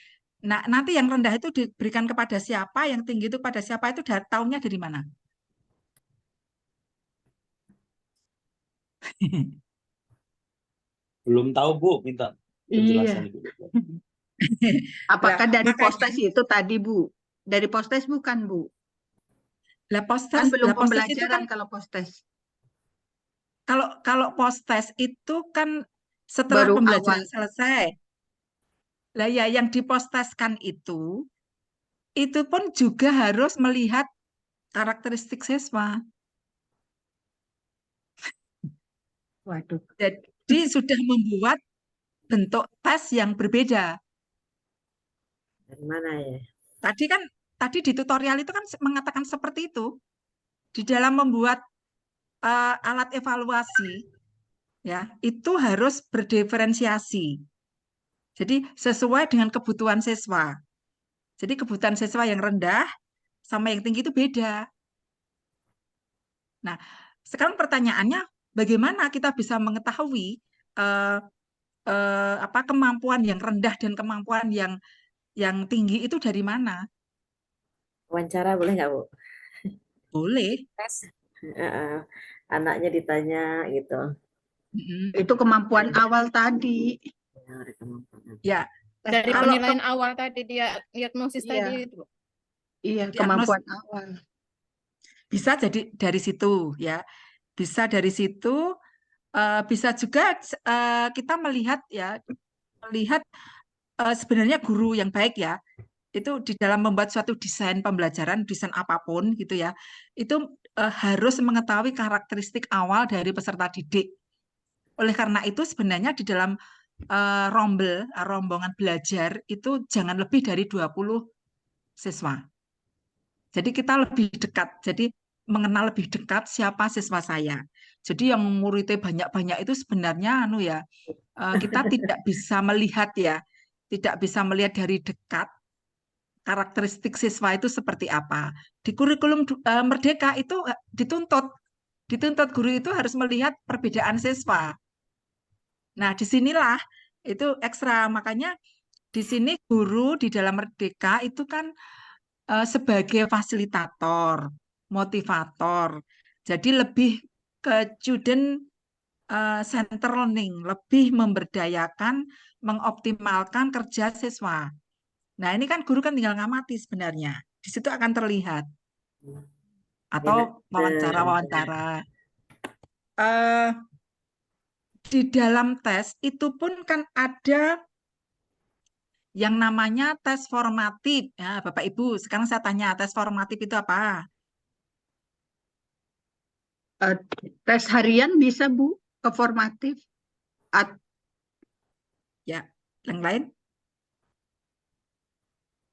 Nah, nanti yang rendah itu diberikan kepada siapa, yang tinggi itu pada siapa, itu tahunya dari mana? Belum tahu Bu, minta penjelasan Iya. dulu. Apakah Lah, dari makanya postes itu tadi, Bu? Dari postes bukan, Bu? lah Kan postes, belum lah postes itu kan pembelajaran kalau postes. kalau postes itu kan setelah Baru pembelajaran awal. selesai. Lah ya yang diposteskan itu pun juga harus melihat karakteristik siswa. Waduh. Jadi sudah membuat bentuk tes yang berbeda. Dari mana ya? Tadi di tutorial itu kan mengatakan seperti itu. Di dalam membuat alat evaluasi, ya itu harus berdiferensiasi. Jadi sesuai dengan kebutuhan siswa. Jadi kebutuhan siswa yang rendah sama yang tinggi itu beda. Nah, sekarang pertanyaannya, bagaimana kita bisa mengetahui kemampuan yang rendah dan kemampuan yang tinggi itu dari mana? Wawancara boleh nggak, Bu? Boleh. Tes. Anaknya ditanya gitu. Itu kemampuan awal tadi. Ya, Dari kalau penilaian awal tadi dia diagnosis Iya. tadi itu. Iya, diagnosis kemampuan awal. bisa jadi dari situ ya. Bisa dari situ, bisa juga kita melihat sebenarnya guru yang baik ya, itu di dalam membuat suatu desain pembelajaran, desain apapun gitu ya, itu harus mengetahui karakteristik awal dari peserta didik. Oleh karena itu sebenarnya di dalam rombongan belajar itu jangan lebih dari 20 siswa. Jadi kita lebih dekat, jadi mengenal lebih dekat siapa siswa saya. Jadi yang muridnya banyak-banyak itu sebenarnya kita tidak bisa melihat ya, tidak bisa melihat dari dekat karakteristik siswa itu seperti apa. Di kurikulum Merdeka itu dituntut guru itu harus melihat perbedaan siswa. Nah, disinilah itu ekstra. Makanya di sini guru di dalam Merdeka itu kan sebagai fasilitator, motivator. Jadi lebih ke student center learning, lebih memberdayakan, mengoptimalkan kerja siswa. Nah, ini kan guru kan tinggal ngamati sebenarnya. Di situ akan terlihat. Atau wawancara-wawancara. Di dalam tes itu pun kan ada yang namanya tes formatif. Ya, Bapak Ibu, sekarang saya tanya, tes formatif itu apa? Tes harian bisa, Bu, ke formatif. Ya, yang lain?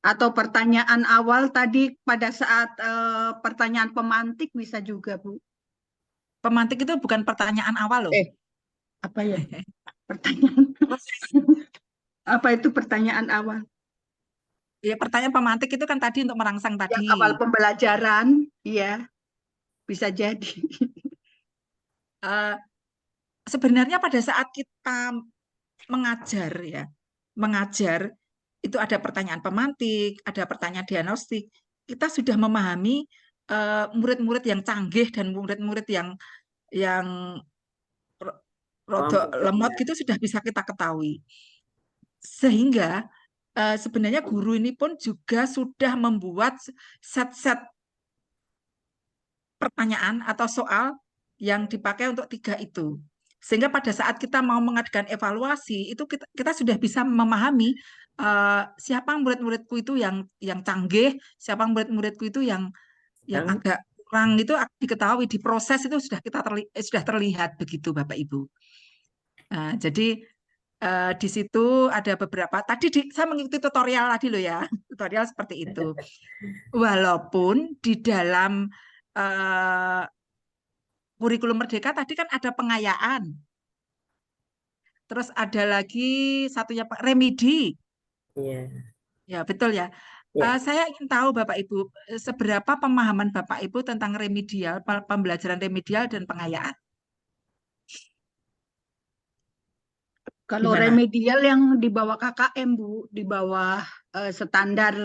Atau pertanyaan awal tadi pada saat pertanyaan pemantik bisa juga, Bu. Pemantik itu bukan pertanyaan awal loh. Apa ya? Pertanyaan. Apa itu pertanyaan awal? Ya, pertanyaan pemantik itu kan tadi untuk merangsang tadi. Yang awal pembelajaran, iya. Bisa jadi. Sebenarnya pada saat kita mengajar itu ada pertanyaan pemantik, ada pertanyaan diagnostik. Kita sudah memahami murid-murid yang canggih dan murid-murid yang rodok lemot gitu sudah bisa kita ketahui. Sehingga sebenarnya guru ini pun juga sudah membuat set-set pertanyaan atau soal yang dipakai untuk 3 itu. Sehingga pada saat kita mau mengadakan evaluasi, itu kita sudah bisa memahami siapa murid-muridku itu yang canggih, siapa murid-muridku itu yang agak kurang, itu diketahui di proses itu sudah terlihat begitu Bapak Ibu. Nah, jadi di situ ada beberapa, tadi saya mengikuti tutorial tadi loh ya, tutorial seperti itu. Walaupun di dalam kurikulum Merdeka tadi kan ada pengayaan. Terus ada lagi satunya remedi. Iya. Ya, betul ya. Ya. Saya ingin tahu Bapak Ibu, seberapa pemahaman Bapak Ibu tentang remedial, pembelajaran remedial dan pengayaan? Kalau Gimana? remedial yang di bawah KKM, Bu, di bawah standar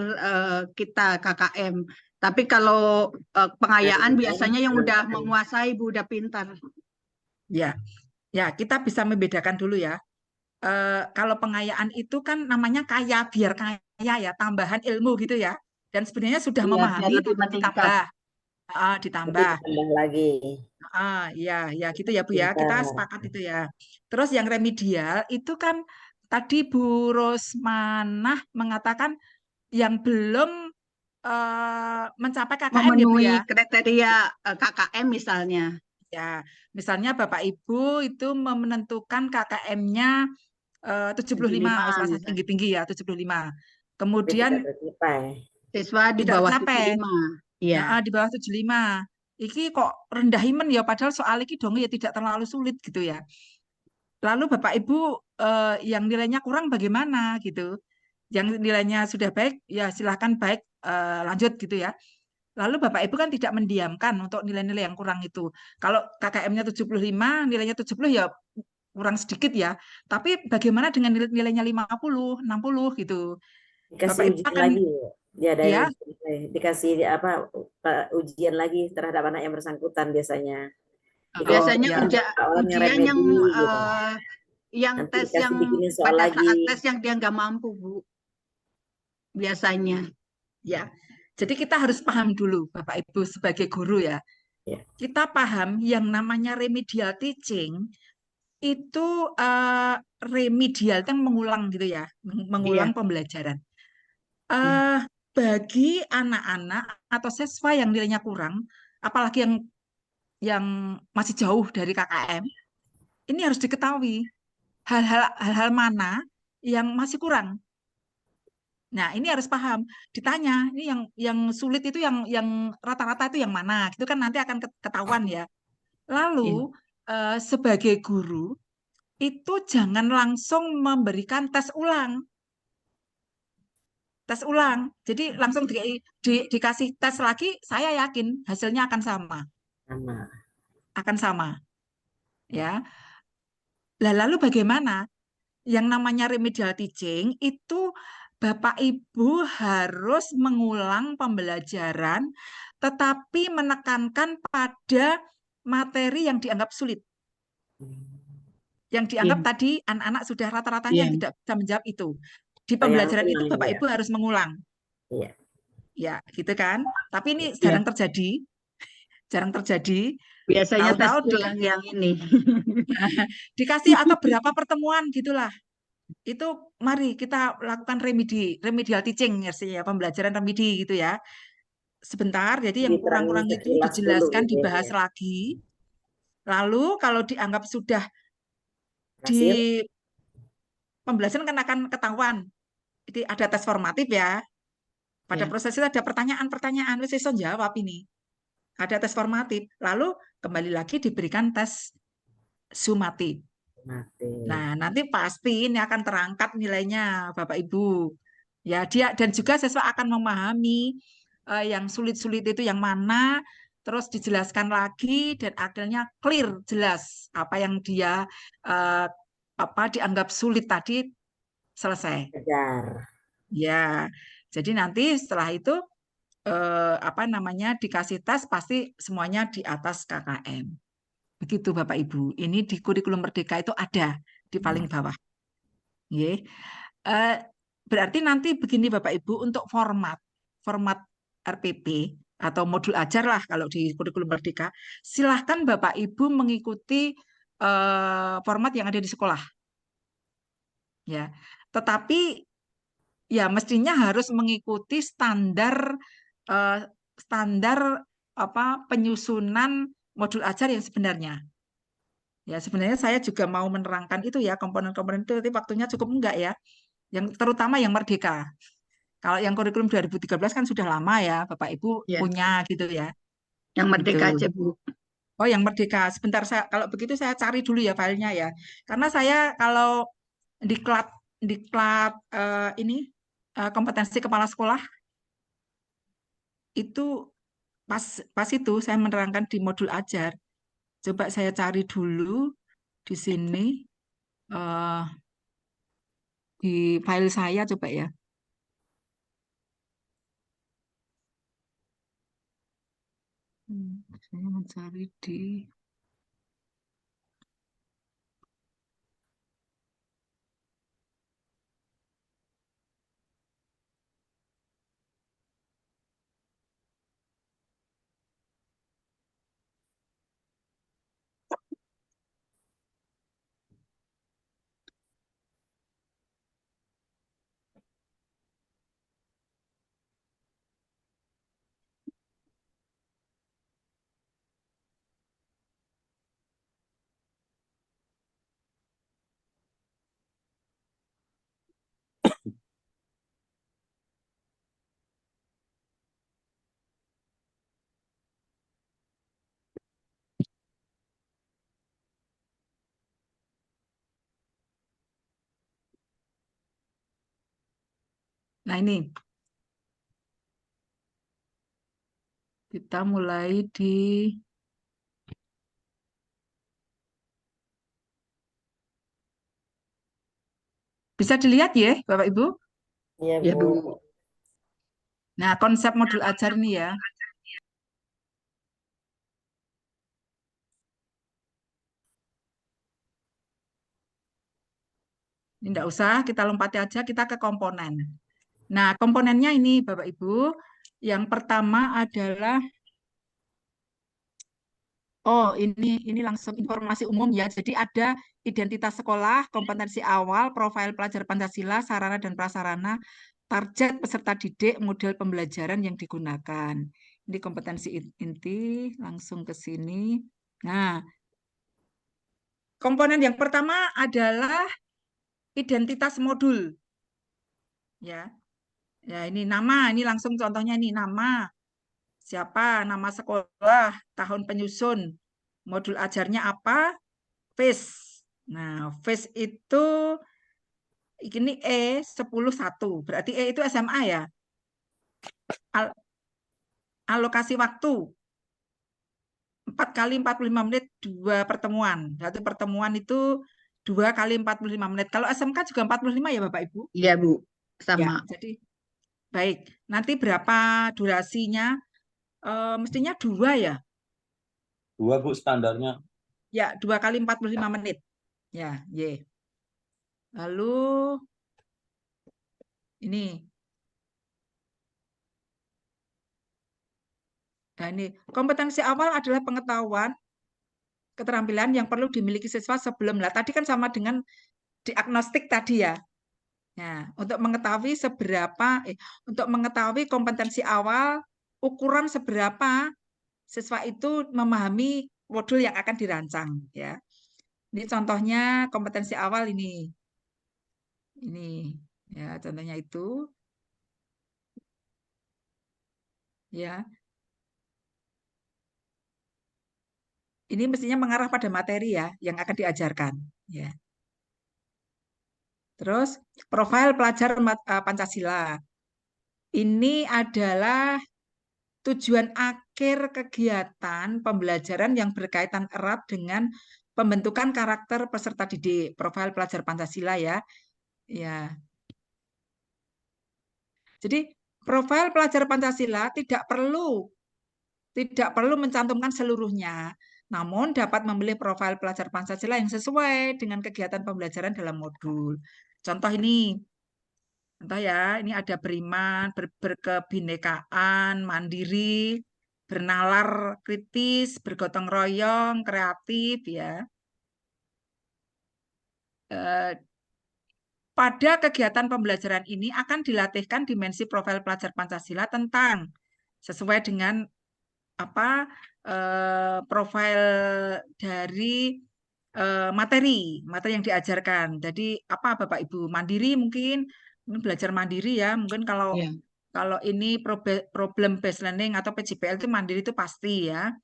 kita KKM. Tapi kalau pengayaan biasanya yang udah menguasai, Bu, udah pintar. Ya, ya kita bisa membedakan dulu ya. kalau pengayaan itu kan namanya kaya, biar kaya ya, tambahan ilmu gitu ya. Dan sebenarnya sudah Iya, biar memahami lebih tapi meningkat. ditambah, Tapi ditambah. ditambah lagi. Ya gitu ya Bu ya, kita Pintar. sepakat itu ya. Terus yang remedial itu kan tadi Bu Rosmanah mengatakan yang belum mencapai KKM ya Bu Memenuhi ya. kriteria KKM misalnya. Ya, misalnya Bapak Ibu itu menentukan KKM-nya 75, 75 wis rasa misalnya. tinggi-tinggi ya, 75. Tapi Kemudian tidak tercapai. Siswa di tidak bawah tercapai. 75. Iya. Di bawah 75. Iki kok rendah imen ya, padahal soal iki dong ya tidak terlalu sulit gitu ya. Lalu Bapak Ibu yang nilainya kurang bagaimana gitu. Yang nilainya sudah baik ya silahkan baik, lanjut gitu ya. Lalu Bapak Ibu kan tidak mendiamkan untuk nilai-nilai yang kurang itu. Kalau KKM-nya 75, nilainya 70 ya kurang sedikit ya. Tapi bagaimana dengan nilainya 50, 60 gitu. Dikasih Bapak Ibu ujian akan lagi, diadain ya, dikasih apa ujian lagi terhadap anak yang bersangkutan biasanya. Jadi Biasanya ya. beberapa orang yang ujian yang remedi gitu. Nanti tes dikasih yang bikinin soal pada lagi. saat tes yang dia nggak mampu, Bu. Biasanya. Ya. Jadi kita harus paham dulu Bapak Ibu sebagai guru ya. Ya. Kita paham yang namanya remedial teaching itu remedial itu mengulang gitu ya, mengulang Iya. pembelajaran. Iya. Bagi anak-anak atau siswa yang nilainya kurang, apalagi yang masih jauh dari KKM, ini harus diketahui hal-hal mana yang masih kurang. Nah, ini harus paham. Ditanya, ini yang sulit itu yang rata-rata itu yang mana? Gitu kan nanti akan ketahuan ya. Iya. Lalu sebagai guru itu jangan langsung memberikan tes ulang. Tes ulang. Jadi langsung dikasih tes lagi, saya yakin hasilnya akan sama. Sama. Akan sama. Ya. Lalu bagaimana? Yang namanya remedial teaching itu Bapak Ibu harus mengulang pembelajaran tetapi menekankan pada materi yang dianggap sulit. Yang dianggap Iya. tadi anak-anak sudah rata-ratanya Iya. yang tidak bisa menjawab itu. Di Oh, yang pembelajaran itu ulang Bapak ya. Ibu harus mengulang. Iya. Ya, gitu kan? Tapi ini Iya. jarang terjadi. Jarang terjadi. Biasanya tes Tahu-tahu ulang yang ini. dikasih atau berapa pertemuan gitulah. Itu mari kita lakukan remedial teaching ya, pembelajaran remedi gitu ya. Sebentar, jadi yang Diterangin kurang-kurang itu sekilas dulu dijelaskan, gitu dibahas ya. lagi. Lalu kalau dianggap sudah Hasil. di pembelajaran kan akan ketahuan. Jadi ada tes formatif ya. Pada Ya. proses itu ada pertanyaan-pertanyaan, wis iso jawab ini. Ada tes formatif. Lalu kembali lagi diberikan tes sumatif. Mati. Nah, nanti pasti ini akan terangkat nilainya, Bapak Ibu. Ya, dia dan juga siswa akan memahami yang sulit-sulit itu yang mana, terus dijelaskan lagi dan akhirnya clear, jelas apa yang dia eh, dianggap sulit tadi selesai. Kejar. Ya, jadi nanti setelah itu dikasih tes pasti semuanya di atas KKM. Begitu Bapak Ibu. Ini di kurikulum Merdeka itu ada di paling bawah. Ye. Berarti nanti begini Bapak Ibu untuk format RPP atau modul ajar lah kalau di kurikulum Merdeka, silahkan Bapak Ibu mengikuti format yang ada di sekolah. Ya, tetapi ya mestinya harus mengikuti standar penyusunan modul ajar yang sebenarnya. Ya, sebenarnya saya juga mau menerangkan itu ya, komponen-komponen itu, tapi waktunya cukup enggak ya. Yang terutama yang Merdeka. Kalau yang kurikulum 2013 kan sudah lama ya, Bapak Ibu Ya. punya gitu ya. Yang Merdeka Gitu. aja, Bu. Oh, yang Merdeka. Sebentar kalau begitu saya cari dulu ya filenya ya. Karena saya kalau diklat ini kompetensi kepala sekolah itu pas itu saya menerangkan di modul ajar. Coba saya cari dulu di sini eh, di file saya coba ya. Saya mencari di Nah, ini kita mulai di bisa dilihat ya, Bapak Ibu. Iya, Ya, Bu. Bu. Nah, konsep modul ajar ini ya. Ini enggak usah, kita lompati aja, kita ke komponen. Nah, komponennya ini Bapak Ibu. Yang pertama adalah ini langsung informasi umum ya. Jadi ada identitas sekolah, kompetensi awal, profil pelajar Pancasila, sarana dan prasarana, target peserta didik, model pembelajaran yang digunakan. Ini kompetensi inti, langsung ke sini. Nah, komponen yang pertama adalah identitas modul. Ya. Ya, ini nama, ini langsung contohnya ini nama. Siapa, nama sekolah, tahun penyusun, modul ajarnya apa, phase. Nah, phase itu ini E10-1, berarti E itu SMA ya. Alokasi waktu 4 kali 45 menit 2 pertemuan. Satu pertemuan itu 2 kali 45 menit. Kalau SMK juga 45 ya Bapak Ibu? Iya, Bu. Ya, Sama. jadi baik. Nanti berapa durasinya? Mestinya 2 ya. 2 Bu standarnya. Ya, 2 kali 45 menit. Ya, Y. Lalu ini. Nah, ini kompetensi awal adalah pengetahuan, keterampilan yang perlu dimiliki siswa sebelum. Lah, tadi kan sama dengan diagnostik tadi ya. Nah, untuk mengetahui kompetensi awal, ukuran seberapa siswa itu memahami modul yang akan dirancang ya. Ini contohnya kompetensi awal ini. Ini ya, contohnya itu. Ya. Ini mestinya mengarah pada materi ya yang akan diajarkan ya. Terus profil pelajar Pancasila. Ini adalah tujuan akhir kegiatan pembelajaran yang berkaitan erat dengan pembentukan karakter peserta didik, profil pelajar Pancasila ya. Ya. Jadi profil pelajar Pancasila tidak perlu mencantumkan seluruhnya, namun dapat memilih profil pelajar Pancasila yang sesuai dengan kegiatan pembelajaran dalam modul. Contoh ini. Contoh ya, ini ada beriman, berkebinekaan, mandiri, bernalar kritis, bergotong royong, kreatif ya. Pada kegiatan pembelajaran ini akan dilatihkan dimensi profil pelajar Pancasila tentang sesuai dengan profil dari materi yang diajarkan. Jadi apa Bapak Ibu, mandiri mungkin belajar mandiri ya, mungkin kalau ini problem based learning atau PJBL itu mandiri itu pasti ya.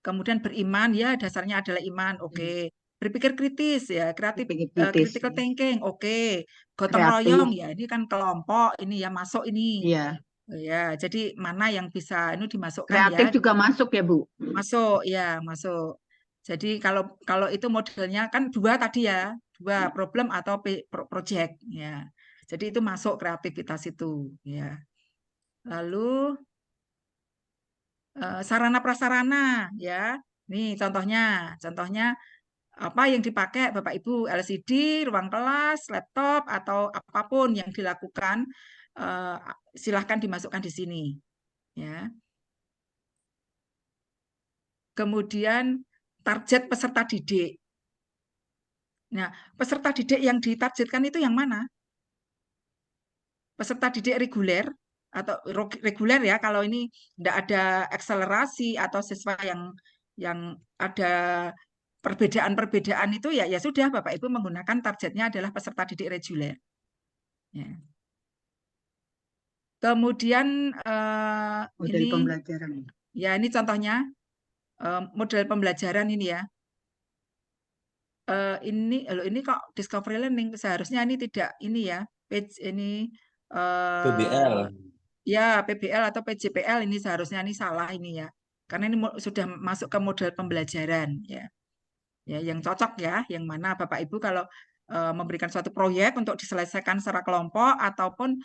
Kemudian beriman ya, dasarnya adalah iman, oke. Berpikir kritis ya, critical thinking, oke. Gotong royong ya, ini kan kelompok ini ya, masuk ini. Iya. Ya, jadi mana yang bisa ini dimasukkan Kreatif ya. juga masuk ya, Bu? Masuk ya, masuk. Jadi kalau itu modelnya kan 2 tadi ya, 2 problem atau project ya. Jadi itu masuk kreativitas itu ya. Lalu sarana prasarana ya. Nih contohnya apa yang dipakai Bapak Ibu, LCD, ruang kelas, laptop atau apapun yang dilakukan silahkan dimasukkan di sini ya. Kemudian target peserta didik. Nah, peserta didik yang ditargetkan itu yang mana? Peserta didik reguler atau reguler ya, kalau ini tidak ada akselerasi atau siswa yang ada perbedaan-perbedaan itu ya sudah Bapak Ibu menggunakan targetnya adalah peserta didik reguler. Ya. Kemudian Model pembelajaran. Ya, ini contohnya model pembelajaran ini ya. Ini kok discovery learning, seharusnya ini tidak ini ya, page ini PBL. Ya, PBL atau PJPL ini seharusnya ini salah ini ya. Karena ini sudah masuk ke model pembelajaran ya. Ya, yang cocok ya, yang mana Bapak Ibu kalau memberikan suatu proyek untuk diselesaikan secara kelompok ataupun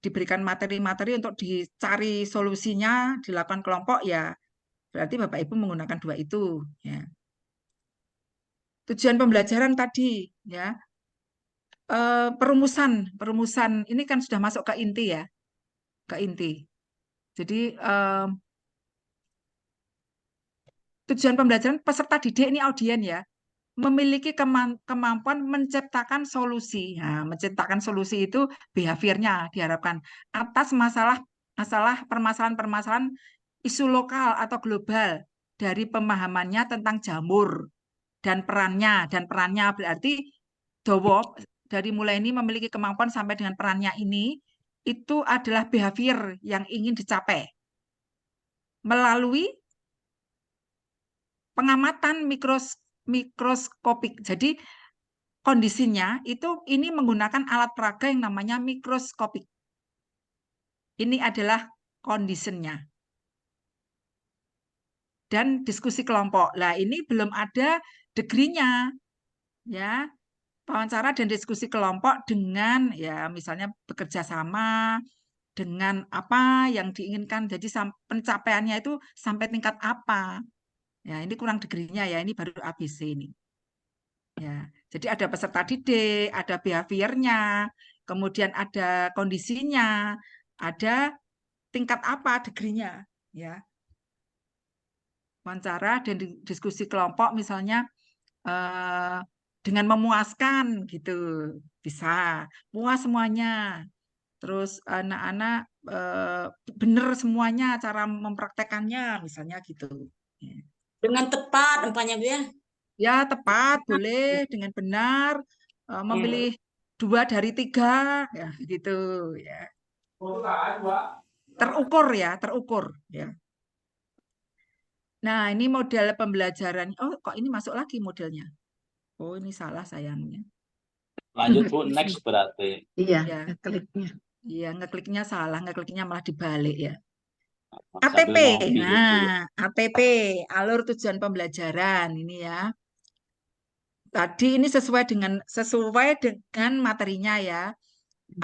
diberikan materi-materi untuk dicari solusinya dilakukan kelompok ya, berarti Bapak Ibu menggunakan dua itu ya. Tujuan pembelajaran tadi ya, perumusan ini kan sudah masuk ke inti ya, ke inti. Jadi tujuan pembelajaran peserta didik ini audien ya, memiliki kemampuan menciptakan solusi. Nah, menciptakan solusi itu behaviornya diharapkan atas permasalahan-permasalahan isu lokal atau global dari pemahamannya tentang jamur dan perannya berarti Dowo dari mulai ini memiliki kemampuan sampai dengan perannya ini itu adalah behavior yang ingin dicapai melalui pengamatan mikroskopik. Jadi kondisinya itu ini menggunakan alat peraga yang namanya mikroskopik. Ini adalah kondisinya. Dan diskusi kelompok. Lah ini belum ada degree-nya. Ya. Wawancara dan diskusi kelompok dengan ya misalnya bekerja sama dengan apa yang diinginkan. Jadi pencapaiannya itu sampai tingkat apa. Ya, ini kurang degree-nya ya, ini baru ABC ini. Ya, jadi ada peserta didik, ada behaviornya, kemudian ada kondisinya, ada tingkat apa degree-nya, ya. Wawancara dan diskusi kelompok misalnya dengan memuaskan gitu, bisa puas semuanya. Terus anak-anak benar semuanya cara mempraktekannya, misalnya gitu. Ya. Dengan tepat umpamanya Bu ya. Ya, tepat, boleh dengan benar memilih 2 dari 3 ya gitu ya. Terukur ya. Nah, ini model pembelajaran. Oh, kok ini masuk lagi modelnya? Oh, ini salah sayangnya. Lanjut Bu, next berarti. Iya, Ya. kliknya. Iya, ngekliknya salah, ngekliknya malah dibalik ya. Sambil ATP. ngopi gitu. Nah, ATP, alur tujuan pembelajaran ini ya. Tadi ini sesuai dengan materinya ya.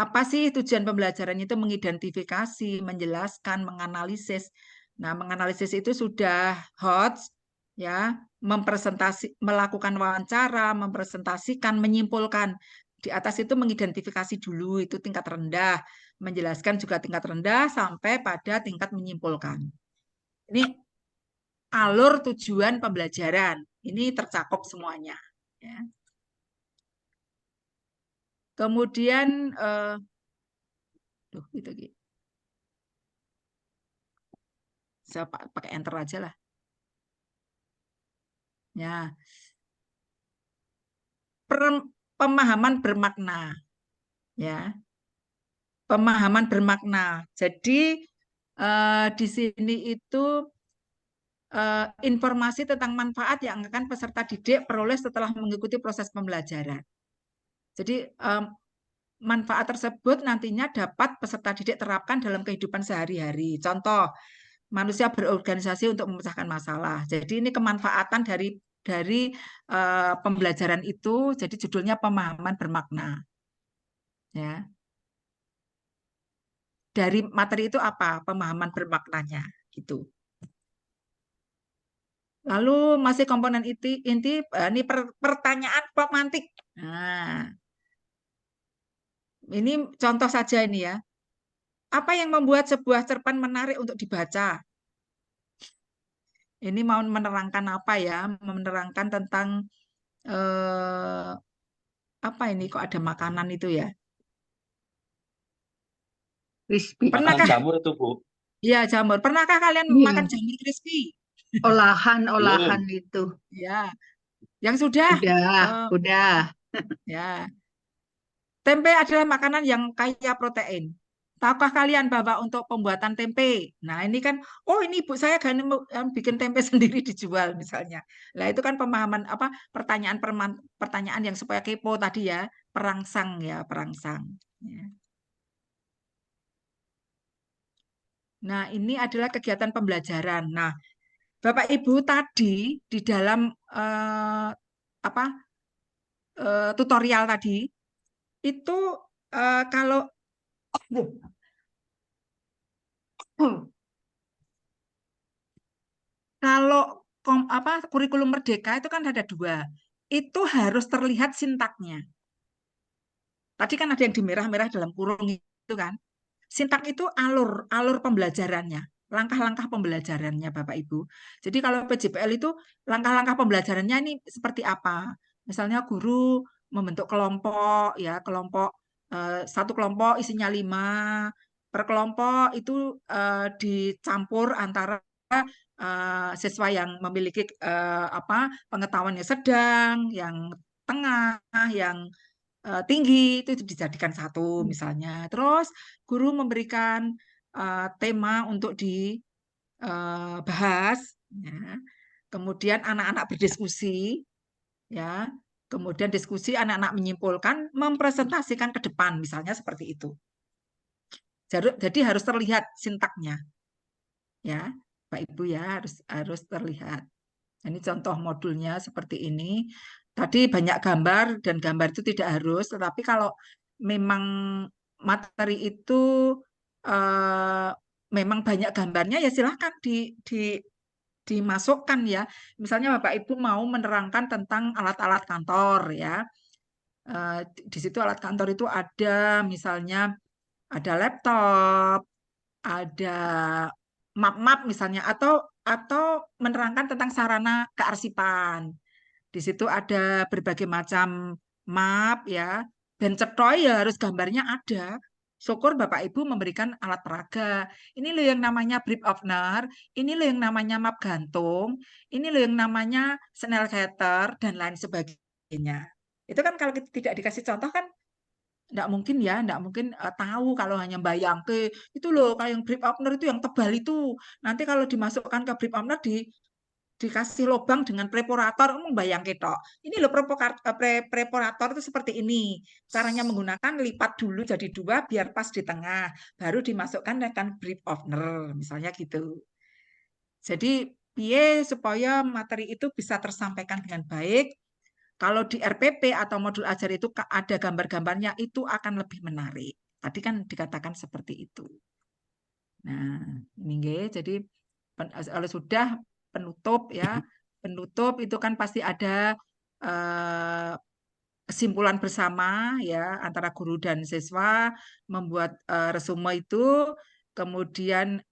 Apa sih tujuan pembelajaran itu? Mengidentifikasi, menjelaskan, menganalisis. Nah, menganalisis itu sudah hot ya, melakukan wawancara, mempresentasikan, menyimpulkan. Di atas itu mengidentifikasi dulu itu tingkat rendah, menjelaskan juga tingkat rendah sampai pada tingkat menyimpulkan. Ini alur tujuan pembelajaran. Ini tercakup semuanya. Ya. Kemudian itu saya pakai enter aja lah. Ya. Pemahaman bermakna. Ya. Pemahaman bermakna. Jadi di sini itu informasi tentang manfaat yang akan peserta didik peroleh setelah mengikuti proses pembelajaran. Jadi manfaat tersebut nantinya dapat peserta didik terapkan dalam kehidupan sehari-hari. Contoh, manusia berorganisasi untuk memecahkan masalah. Jadi ini kemanfaatan dari pembelajaran itu. Jadi judulnya pemahaman bermakna. Ya. Dari materi itu apa? Pemahaman bermaknanya gitu. Lalu masih komponen inti ini pertanyaan pemantik. Nah, ini contoh saja ini ya. Apa yang membuat sebuah cerpen menarik untuk dibaca? Ini mau menerangkan apa ya? Menerangkan tentang apa ini kok ada makanan itu ya? Crispy. Makanan Pernahkah? jamur itu Bu. Iya, jamur. Pernahkah kalian Iya. makan jamur crispy? Olahan-olahan itu. Ya. Yang sudah? Udah. Ya. Tempe adalah makanan yang kaya protein. Tahukah kalian bahwa untuk pembuatan tempe, nah ini kan, oh ini ibu saya kan bikin tempe sendiri dijual misalnya. Nah itu kan pemahaman apa pertanyaan yang supaya kepo tadi ya, perangsang ya, perangsang. Ya. Nah, ini adalah kegiatan pembelajaran. Nah, Bapak Ibu tadi di dalam apa tutorial tadi itu kalau kurikulum merdeka itu kan ada 2. Itu harus terlihat sintaknya. Tadi kan ada yang di merah-merah dalam kurung itu kan. Sintak itu alur pembelajarannya, langkah-langkah pembelajarannya Bapak Ibu. Jadi kalau PJPL itu langkah-langkah pembelajarannya ini seperti apa? Misalnya guru membentuk kelompok ya, satu kelompok isinya 5, per kelompok itu dicampur antara siswa yang memiliki pengetahuannya sedang, yang tengah, yang tinggi itu dijadikan satu misalnya. Terus guru memberikan tema untuk dibahas, ya. Kemudian anak-anak berdiskusi, ya. Kemudian diskusi anak-anak menyimpulkan, mempresentasikan ke depan, misalnya seperti itu. Jadi harus terlihat sintaknya, ya, Pak Ibu ya harus terlihat. Ini contoh modulnya seperti ini. Tadi banyak gambar dan gambar itu tidak harus, tetapi kalau memang materi itu memang banyak gambarnya ya silahkan dimasukkan ya. Misalnya Bapak Ibu mau menerangkan tentang alat-alat kantor ya. Di situ alat kantor itu ada misalnya ada laptop, ada map-map misalnya atau menerangkan tentang sarana kearsipan. Di situ ada berbagai macam map ya. Dan cetoy ya harus gambarnya ada. Syukur Bapak Ibu memberikan alat peraga. Ini loh yang namanya brief opener, ini loh yang namanya map gantung, ini loh yang namanya Snellcator dan lain sebagainya. Itu kan kalau kita tidak dikasih contoh kan nggak mungkin ya, nggak mungkin tahu kalau hanya bayang ke itu loh kayak yang brief opener itu yang tebal itu. Nanti kalau dimasukkan ke brief opener dikasih lubang dengan preparator, bayang ketok. Ini loh preparator itu seperti ini. Caranya menggunakan lipat dulu jadi 2 biar pas di tengah, baru dimasukkan dengan brief opener, misalnya gitu. Jadi piye supaya materi itu bisa tersampaikan dengan baik. Kalau di RPP atau modul ajar itu ada gambar-gambarnya, itu akan lebih menarik. Tadi kan dikatakan seperti itu. Nah, ini jadi kalau sudah penutup ya, penutup itu kan pasti ada kesimpulan bersama ya antara guru dan siswa membuat resume itu, kemudian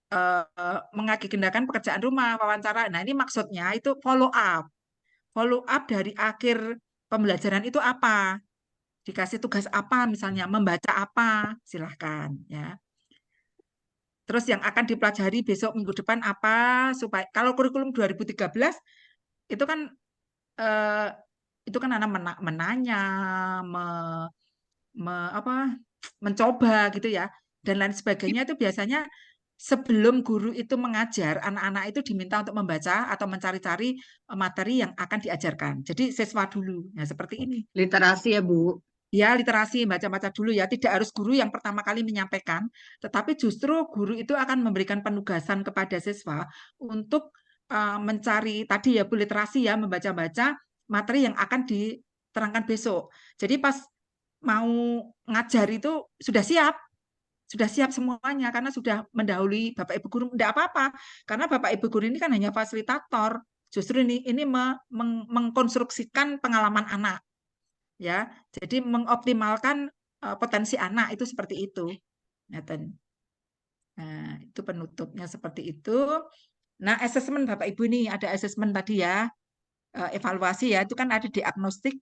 mengagendakan pekerjaan rumah, wawancara. Nah, ini maksudnya itu follow up. Follow up dari akhir pembelajaran itu apa? Dikasih tugas apa misalnya, membaca apa? Silahkan ya. Terus yang akan dipelajari besok minggu depan apa supaya kalau kurikulum 2013 itu kan anak menanya, mencoba gitu ya dan lain sebagainya itu biasanya sebelum guru itu mengajar, anak-anak itu diminta untuk membaca atau mencari-cari materi yang akan diajarkan. Jadi siswa dulu. Nah, seperti ini. Literasi ya, Bu. Ya, literasi, baca-baca dulu ya. Tidak harus guru yang pertama kali menyampaikan, tetapi justru guru itu akan memberikan penugasan kepada siswa untuk mencari tadi ya, Bu, literasi ya, membaca-baca materi yang akan diterangkan besok. Jadi pas mau ngajar itu sudah siap semuanya karena sudah mendahului Bapak Ibu guru. Tidak apa-apa, karena Bapak Ibu guru ini kan hanya fasilitator. Justru ini mengkonstruksikan pengalaman anak. Ya, jadi mengoptimalkan potensi anak itu seperti itu. Nah, itu penutupnya seperti itu. Nah, asesmen Bapak Ibu ini ada asesmen tadi ya, evaluasi ya, itu kan ada diagnostik,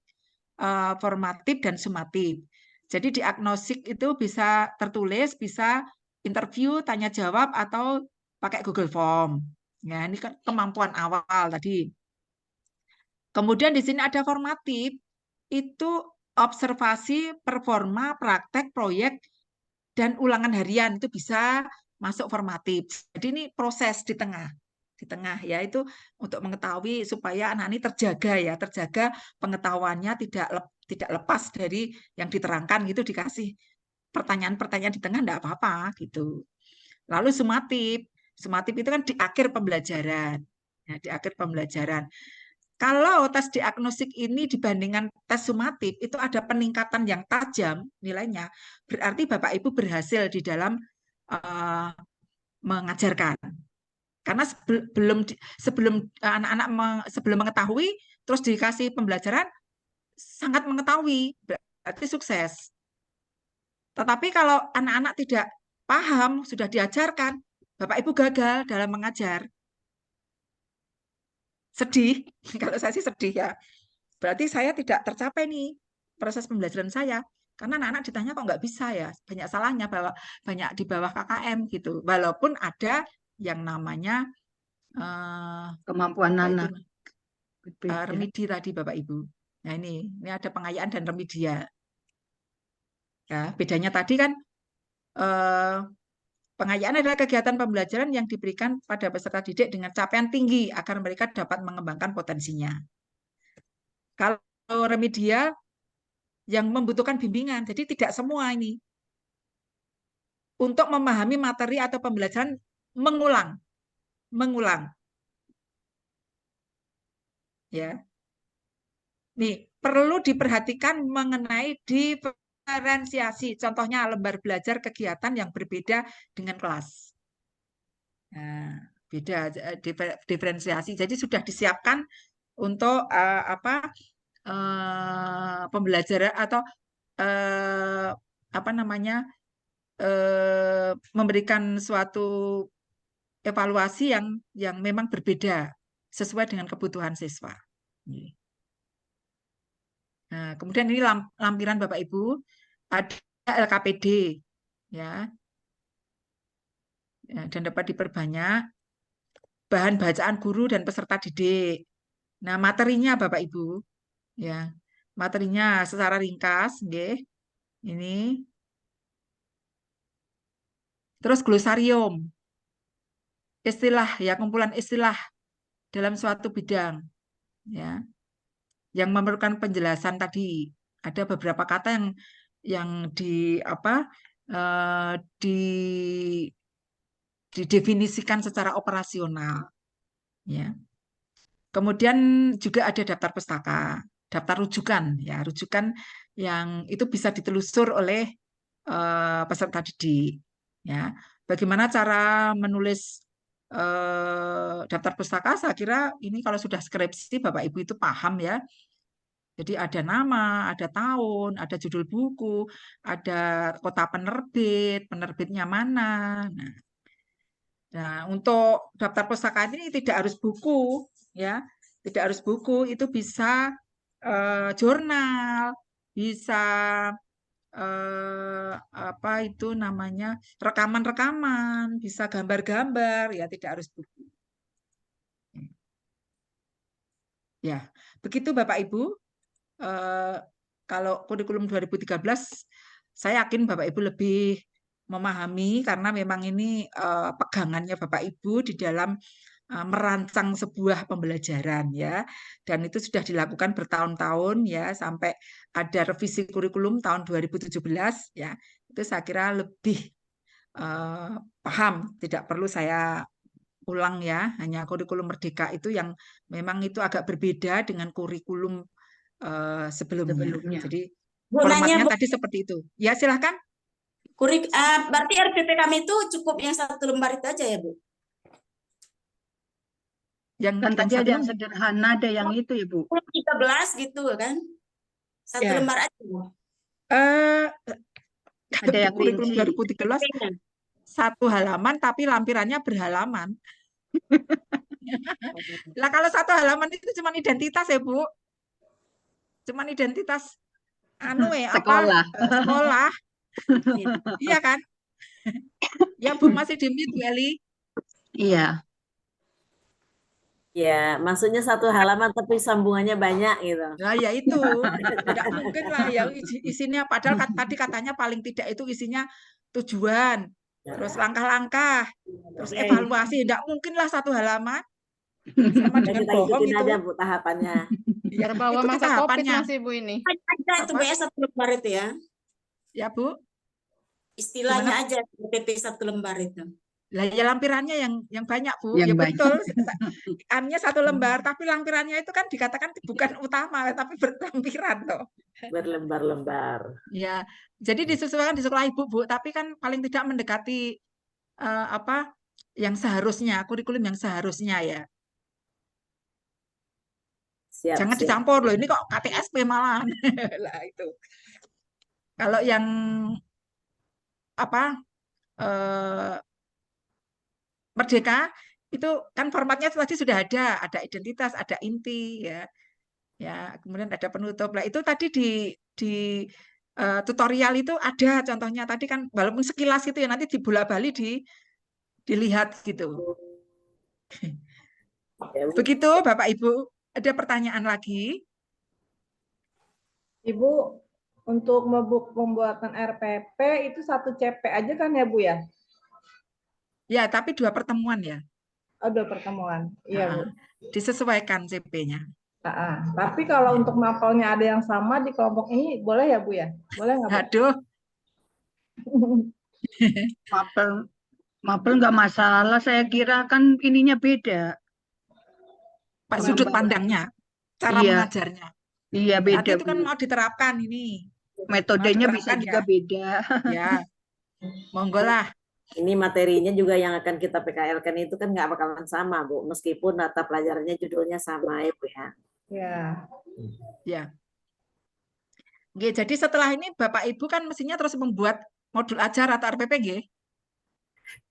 formatif dan sumatif. Jadi diagnostik itu bisa tertulis, bisa interview, tanya jawab atau pakai Google Form. Nah, ini kan kemampuan awal tadi. Kemudian di sini ada formatif, itu observasi, performa, praktek, proyek, dan ulangan harian itu bisa masuk formatif. Jadi ini proses di tengah ya itu untuk mengetahui supaya anak ini terjaga pengetahuannya tidak lepas dari yang diterangkan gitu, dikasih pertanyaan-pertanyaan di tengah enggak apa-apa gitu. Lalu sumatif. Sumatif itu kan di akhir pembelajaran. Ya, di akhir pembelajaran. Kalau tes diagnostik ini dibandingkan tes sumatif, itu ada peningkatan yang tajam nilainya. Berarti Bapak Ibu berhasil di dalam mengajarkan. Karena sebelum anak-anak sebelum mengetahui, terus dikasih pembelajaran, sangat mengetahui, berarti sukses. Tetapi kalau anak-anak tidak paham, sudah diajarkan, Bapak Ibu gagal dalam mengajar. Sedih, kalau saya sih sedih ya. Berarti saya tidak tercapai nih proses pembelajaran saya. Karena anak-anak ditanya kok nggak bisa ya, banyak salahnya, banyak di bawah KKM gitu. Walaupun ada yang namanya Kemampuan anak. remedi tadi Bapak Ibu. Nah ini ada pengayaan dan remedial. Ya, bedanya tadi kan pengayaan adalah kegiatan pembelajaran yang diberikan pada peserta didik dengan capaian tinggi agar mereka dapat mengembangkan potensinya. Kalau remedial yang membutuhkan bimbingan, jadi tidak semua ini. Untuk memahami materi atau pembelajaran mengulang. Ya. Nih, perlu diperhatikan mengenai diferensiasi. Contohnya lembar belajar kegiatan yang berbeda dengan kelas. Nah, beda diferensiasi. Jadi sudah disiapkan untuk pembelajaran atau memberikan suatu evaluasi yang memang berbeda sesuai dengan kebutuhan siswa. Nah, kemudian ini lampiran Bapak Ibu, ada LKPD, ya, dan dapat diperbanyak bahan bacaan guru dan peserta didik. Nah, materinya Bapak Ibu, ya, materinya secara ringkas, ini. Terus glosarium, istilah, ya, kumpulan istilah dalam suatu bidang, ya, yang memerlukan penjelasan tadi. Ada beberapa kata yang didefinisikan secara operasional, ya. Kemudian juga ada daftar pustaka, daftar rujukan, ya, rujukan yang itu bisa ditelusur oleh peserta didik, ya. Bagaimana cara menulis daftar pustaka? Saya kira ini kalau sudah skripsi Bapak Ibu itu paham ya. Jadi ada nama, ada tahun, ada judul buku, ada kota penerbit, penerbitnya mana. Nah, untuk daftar pustaka ini tidak harus buku, ya, tidak harus buku, itu bisa jurnal, bisa rekaman-rekaman, bisa gambar-gambar, ya, tidak harus buku. Ya, begitu Bapak Ibu. Kalau kurikulum 2013, saya yakin Bapak Ibu lebih memahami karena memang ini pegangannya Bapak Ibu di dalam merancang sebuah pembelajaran, ya, dan itu sudah dilakukan bertahun-tahun, ya, sampai ada revisi kurikulum tahun 2017, ya, itu saya kira lebih paham, tidak perlu saya ulang, ya, hanya kurikulum Merdeka itu yang memang itu agak berbeda dengan kurikulum sebelumnya. Jadi formatnya tadi seperti itu. Ya, silahkan. Berarti RPP kami itu cukup yang 1 lembar itu aja ya, Bu? Yang tadi ada yang sederhana, ada yang itu, Ibu. 13 gitu kan? 1 Ya. lembar aja, Bu. Ada yang kurikulum rinci. 2013 1 halaman tapi lampirannya berhalaman. Lah kalau 1 halaman itu cuma identitas ya, Bu. Cuma identitas Sekolah. sekolah. Iya kan? Ya, Bu, masih di mute, Bu Eli. Iya. Ya, maksudnya 1 halaman tapi sambungannya banyak gitu. Nah, ya itu. Tidak mungkin lah ya isinya. Padahal tadi katanya paling tidak itu isinya tujuan, terus langkah-langkah, terus evaluasi. Tidak mungkin lah 1 halaman. Sama Ya, dengan kita bohong ikutin itu. aja, Bu, tahapannya. Ya, Terbawa ikuti masa COVID tahapannya. masih Bu ini. Aja itu Bu, 1 lembar itu ya. Ya, Bu. Istilahnya aja PPP 1 lembar itu. Lah ya lampirannya yang banyak, Bu. Yang Ya banyak. betul. Annya 1 lembar, tapi lampirannya itu kan dikatakan bukan utama, tapi berlampiran toh. Berlembar-lembar. Ya, jadi disesuaikan di sekolah Ibu, Bu, tapi kan paling tidak mendekati apa yang seharusnya, kurikulum yang seharusnya ya. Siap, Jangan siap. dicampur loh, ini kok KTSP malahan. Lah itu. Kalau yang apa Merdeka itu kan formatnya tadi sudah ada identitas, ada inti ya. Ya, kemudian ada penutup. Lah itu tadi di tutorial itu ada contohnya tadi kan walaupun sekilas itu ya nanti dibola-balik dilihat gitu. Ya, Bu. Begitu Bapak Ibu, ada pertanyaan lagi? Ibu, untuk pembuatan RPP itu 1 CP aja kan ya Bu ya? Ya, tapi 2 pertemuan ya. Oh, 2 pertemuan. Iya Bu. Disesuaikan CP-nya. Tapi kalau untuk mapelnya ada yang sama di kelompok ini boleh ya Bu ya? Boleh nggak Bu? Aduh, Mapel nggak masalah, saya kira kan ininya beda. Pak sudut pandangnya, cara Iya. mengajarnya. Iya Nanti beda, itu kan Bu. mau diterapkan ini. Metodenya Mau bisa diterapkan juga ya. beda. Ya, monggo lah. Ini materinya juga yang akan kita PKL-kan itu kan nggak bakalan sama, Bu. Meskipun mata pelajarannya judulnya sama ya, Bu ya. Ya. Ya. Oke, jadi setelah ini Bapak Ibu kan mestinya terus membuat modul ajar atau RPP, nggih?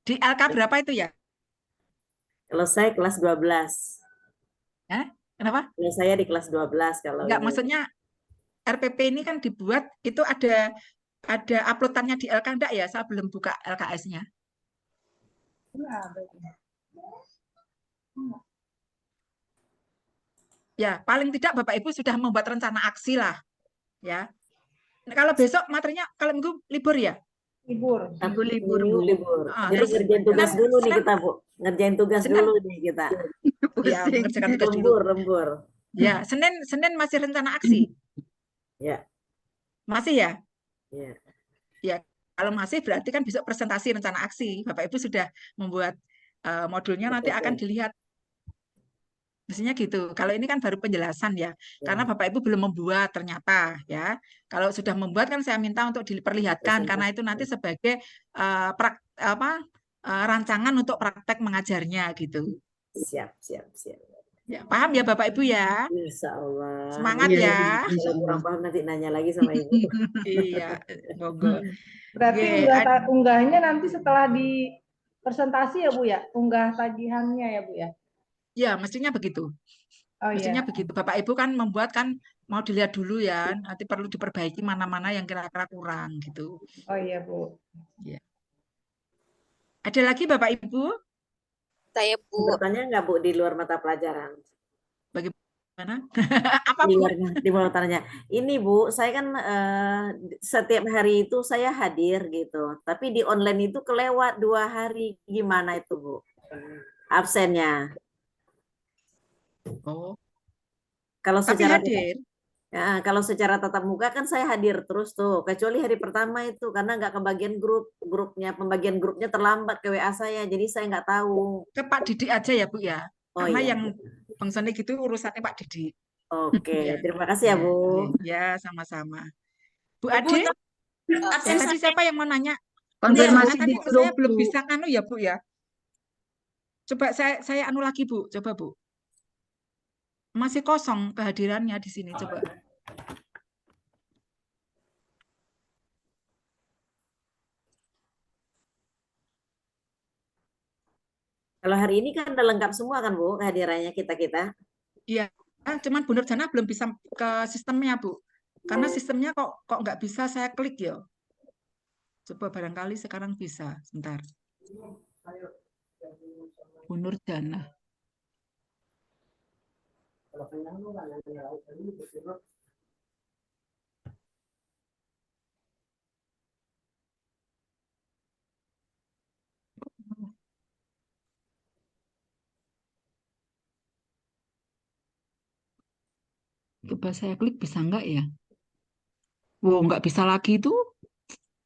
Di LK berapa itu ya? Kalau saya kelas 12. Kenapa? Kalau saya di kelas 12 kalau Enggak, ini. maksudnya RPP ini kan dibuat itu ada uploadannya di LK enggak ya? Saya belum buka LKS-nya. Ya, paling tidak Bapak Ibu sudah membuat rencana aksi lah, ya. Nah, kalau besok materinya kalau minggu libur ya? Libur. Aku libur, Minggu Bu. libur. Jadi Terus ngerjain tugas Senin- dulu nih Senin- kita, Bu. Ngerjain tugas Senin- dulu nih kita. Ya, Pusing. mengerjakan tugas dulu. Lembur. Ya, Senin masih rencana aksi. Ya. Masih ya? Ya. Ya, kalau masih berarti kan besok presentasi rencana aksi. Bapak Ibu sudah membuat modulnya, nanti akan dilihat. Mestinya gitu. Kalau ini kan baru penjelasan ya. Karena Bapak Ibu belum membuat ternyata ya. Kalau sudah membuat kan saya minta untuk diperlihatkan karena itu nanti sebagai rancangan untuk praktek mengajarnya gitu. Siap. Ya, paham ya Bapak Ibu ya? Insya Allah. Semangat Iya, ya. insya Kalau kurang Allah. paham nanti nanya lagi sama Ibu. Iya, monggo. Berarti Oke, unggahnya nanti setelah di presentasi ya Bu ya? Unggah tagihannya ya Bu ya? Ya, mestinya begitu. Oh Mestinya iya. begitu. Bapak Ibu kan membuat kan mau dilihat dulu ya. Nanti perlu diperbaiki mana-mana yang kira-kira kurang gitu. Oh iya Bu. Ada lagi Bapak Ibu? Saya Bu. Bertanya nggak, Bu, di luar mata pelajaran? Mana? Apa Di Bu? luar di luar tanya. Ini Bu, saya kan setiap hari itu saya hadir gitu. Tapi di online itu kelewat 2 hari. Gimana itu, Bu? Absennya. Oh, Kalau tapi secara hadir. ya, kalau secara tatap muka kan saya hadir terus tuh, kecuali hari pertama itu karena nggak kebagian pembagian grupnya terlambat ke WA saya, jadi saya nggak tahu. Ke Pak Didik aja ya Bu ya. Oh Karena iya. yang Bang Sony gitu urusannya Pak Didik. Oke, Ya. terima kasih ya Bu. Ya, sama-sama. Bu Bu, Ade, absen tadi siapa yang mau nanya? Konfirmasi Tadi di kok saya grup, belum Bu. bisa anu ya Bu ya. Coba saya anu lagi Bu, coba Bu. Masih kosong kehadirannya di sini, coba. Kalau hari ini kan udah lengkap semua kan Bu kehadirannya kita-kita. Iya, cuman Bu Nurjana belum bisa ke sistemnya Bu. Karena sistemnya kok nggak bisa saya klik ya. Coba barangkali sekarang bisa. Sebentar. Bu Nurjana. Coba saya klik bisa nggak ya? Wow, nggak bisa lagi itu.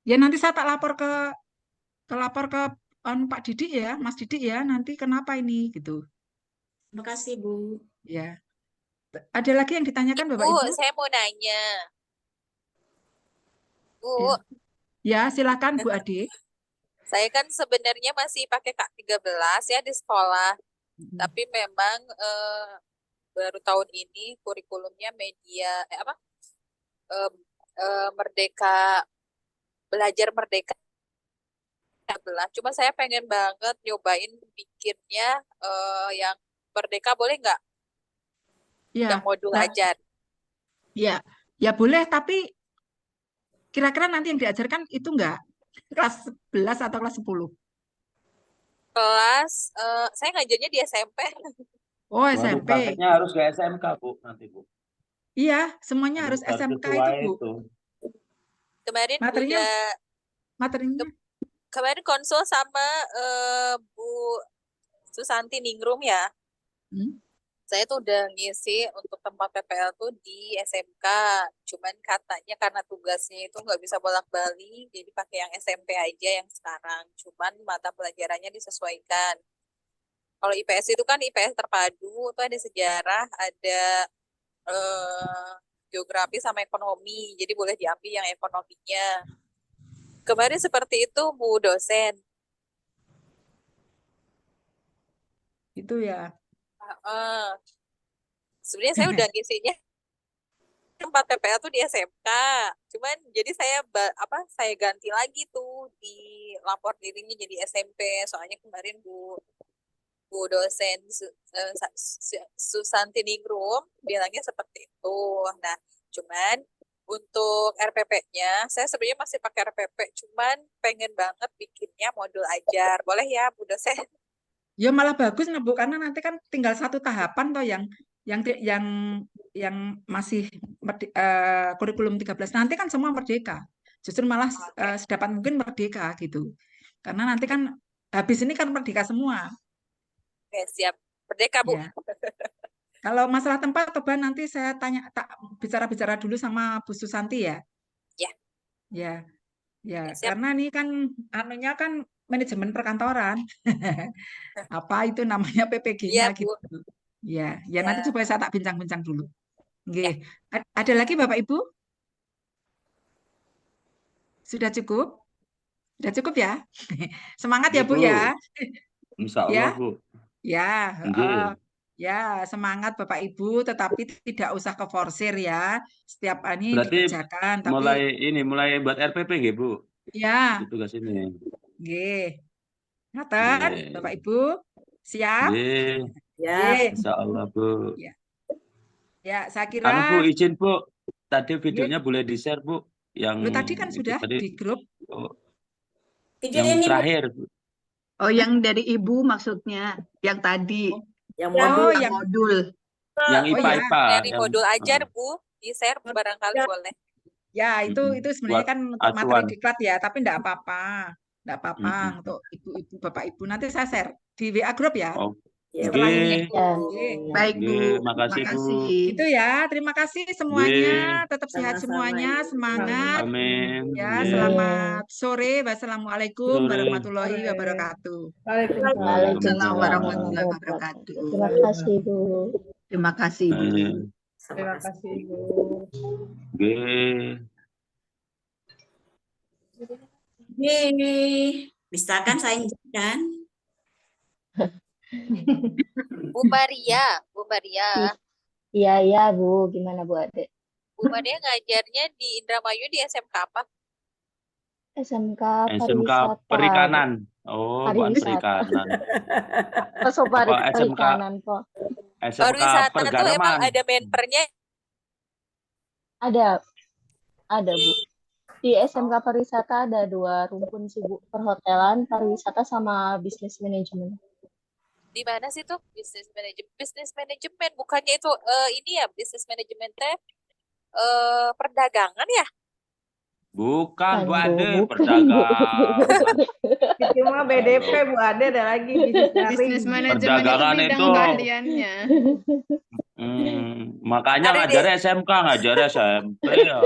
Ya nanti saya tak lapor ke Pak Didik ya, Mas Didik ya, nanti kenapa ini gitu. Terima kasih, Bu. Ya. Ada lagi yang ditanyakan Bapak Bu, Ibu? saya mau nanya. Bu, Ya, ya silakan Bu Ade. saya kan sebenarnya masih pakai K13 ya di sekolah. Tapi memang baru tahun ini kurikulumnya media Merdeka, belajar Merdeka 13. Cuma saya pengen banget nyobain bikinnya yang Merdeka, boleh nggak? Ya, Yang modul nah, ajar. ya, ya boleh, tapi kira-kira nanti yang diajarkan itu enggak kelas 11 atau kelas 10? Kelas, saya ngajarnya di SMP. Oh, Waduh, SMP. prakteknya harus ke SMK, Bu, nanti, Bu. Iya, semuanya harus Harus SMK itu, sesuai Bu. itu. Kemarin Materinya, udah, materinya. kemarin konsul sama Bu Susanti Ningrum ya. Hmm? Saya tuh udah ngisi untuk tempat PPL tuh di SMK. Cuman katanya karena tugasnya itu nggak bisa bolak-balik, jadi pakai yang SMP aja yang sekarang. Cuman mata pelajarannya disesuaikan. Kalau IPS itu kan IPS terpadu, tuh ada sejarah, ada geografi sama ekonomi. Jadi boleh diambil yang ekonominya. Kemarin seperti itu Bu dosen. Itu ya. Sebenarnya saya udah ngisinya tempat PPL tuh di SMK. Cuman jadi saya saya ganti lagi tuh di lapor dirinya jadi SMP. Soalnya kemarin Bu dosen Susanti Ningrum bilangnya seperti itu. Nah, cuman untuk RPP-nya saya sebenarnya masih pakai RPP, cuman pengen banget bikinnya modul ajar. Boleh ya Bu dosen? Ya malah bagus nah Bu, karena nanti kan tinggal satu tahapan toh yang masih kurikulum 13. Nanti kan semua merdeka. Justru malah sedapat mungkin merdeka gitu. Karena nanti kan habis ini kan merdeka semua. Oke, siap. Merdeka, Bu. Ya. Kalau masalah tempat, coba nanti saya bicara-bicara dulu sama Bu Susanti ya. Ya. Ya. Ya, Siap. karena ini kan anunya kan manajemen perkantoran. Apa itu namanya PPG-nya Iya, Bu. gitu. Ya, ya Ya. nanti coba saya tak bincang-bincang dulu. Oke. Ada lagi Bapak Ibu? Sudah cukup? Sudah cukup ya? Semangat ya Bu ya. Insya Ya. Allah, Bu. Ya, Nggih. ya semangat Bapak Ibu, tetapi tidak usah ke forsir ya. Setiap ini Berarti dikerjakan, tapi mulai buat RPP nggih, Bu? ya, Itu tugas ini. nggih. Ngaten, Nggih. Bapak Ibu, siap? Nggih. Nggih. Insya Allah, Bu. Ya. Ya, saya Bu, kira izin, Bu. Tadi videonya boleh di-share, Bu. Yang tadi kan itu sudah tadi. di grup. Oh. Video Yang ini, Bu. terakhir, Bu. Oh, yang dari Ibu maksudnya, yang tadi, Yang Oh, modul yang yang modul. Yang oh ya, IPA-IPA. Dari Yang, modul ajar, Bu. Di-share barangkali boleh. ya itu sebenarnya buat kan untuk materi acuan. diklat ya, tapi enggak apa-apa. Enggak apa-apa untuk ibu-ibu, Bapak Ibu. Nanti saya share di WA grup ya. Oh. Ya, Setelah Nggih. ini. Bu. Oke. Baik, Bu. Nggih, makasih, Bu. Makasih. Itu ya, terima kasih semuanya. Tetap sehat Sama-sama, semuanya, Ibu. semangat. Amin. Ya, Nggih. selamat sore. Wassalamualaikum Sore. warahmatullahi wabarakatuh. Waalaikumsalam. Waalaikumsalam warahmatullahi wabarakatuh. Terima kasih, Bu. Terima kasih, Bu. Terima kasih, Bu. Nggih. Yeay. Bisa kan saya izinkan? Bu Maria. Bu Maria. Iya, Bu. Gimana, Bu Ade? Bu Maria ngajarnya di Indramayu di SMK apa? SMK SMK Pariwisata. Perikanan. Oh, bukan Pariwisata. perikanan. Masuk Apa SMK? perikanan, Po. SMK Pariwisata tuh emang Pergaraman. ada menpernya. Ada, Bu. Di SMK Pariwisata ada 2 rumpun sih, Bu. Perhotelan, pariwisata, sama bisnis manajemen. Di mana sih tuh bisnis manajemen? Bisnis manajemen bukannya itu ini ya bisnis manajemen teh perdagangan ya? Bukan, Bu Kan, Bu, Ade, bukan, Bu. perdagangan. Itu mah BDP, Bu Ade ada lagi bisnis daring. Bisnis manajemen itu Perdagangan bidang itu. keahliannya. Makanya Ada ngajarnya SMK, ngajarnya SMP ya.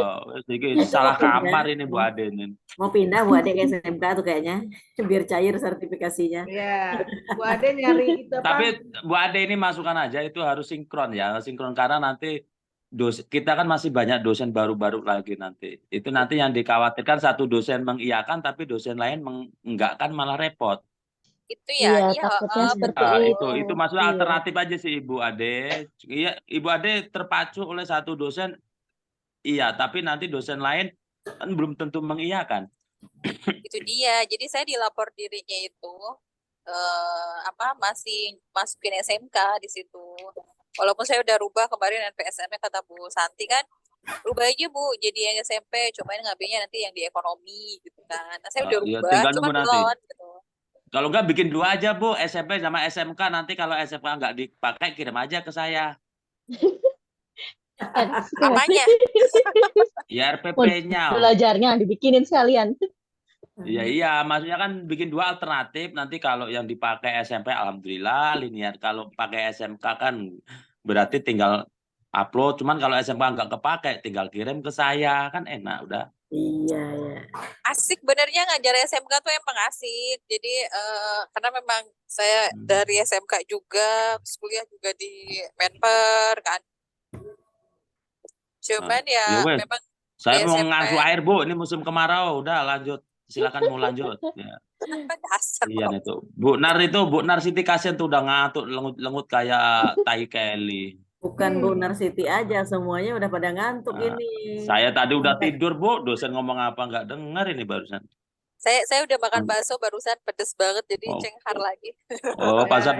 Sedikit Itu salah mau pindah, kamar ini Bu Ade ini. mau pindah Bu Ade ke SMK tuh kayaknya, biar cair sertifikasinya. Ya, Bu Ade nyari itu apa? Tapi Bu Ade ini masukan aja itu harus sinkron ya, sinkron karena nanti kita kan masih banyak dosen baru-baru lagi nanti. Itu nanti yang dikhawatirkan satu dosen mengiyakan tapi dosen lain mengenggakkan malah repot. Itu ya, Iya, iya, takutnya seperti Itu maksudnya Iya. alternatif aja sih Ibu Ade. Iya, Ibu Ade terpacu oleh satu dosen, iya, tapi nanti dosen lain kan belum tentu mengiyakan. itu dia. Jadi saya dilapor dirinya itu masih masukin SMK di situ. Walaupun saya udah rubah kemarin NPSM-nya kata Bu Santi kan, rubah aja Bu jadi yang SMP, cobain ngambilnya nanti yang di ekonomi gitu kan. Nah, saya udah Ya, rubah, tinggal cuma nunggu nanti. belum gitu. Kalau enggak bikin dua aja Bu, SMP sama SMK, nanti kalau SMK enggak dipakai kirim aja ke saya. Apanya? Ya RPP-nya. Belajarnya dibikinin sekalian. Iya, maksudnya kan bikin dua alternatif. Nanti kalau yang dipakai SMP, alhamdulillah linear. Kalau pakai SMK kan berarti tinggal upload. Cuman kalau SMK nggak kepakai, tinggal kirim ke saya kan enak udah. Iya, ya. Asik benernya ngajar SMK tuh emang asik. Jadi karena memang saya dari SMK juga, terus kuliah juga di Menper kan. Cuman Ya wes, memang saya di mau SMP ngasuh air Bu. Ini musim kemarau, udah lanjut. Silakan mau lanjut. Ya. dasar Iya itu. Bu Nar Siti kasihan tuh udah ngantuk lengut-lengut kayak tai Kelly. Bukan Bu Narsiti aja, semuanya udah pada ngantuk ini. Saya tadi udah tidur Bu, dosen ngomong apa nggak dengar ini barusan. Saya udah makan bakso barusan pedes banget jadi cenghar lagi. Oh, pasar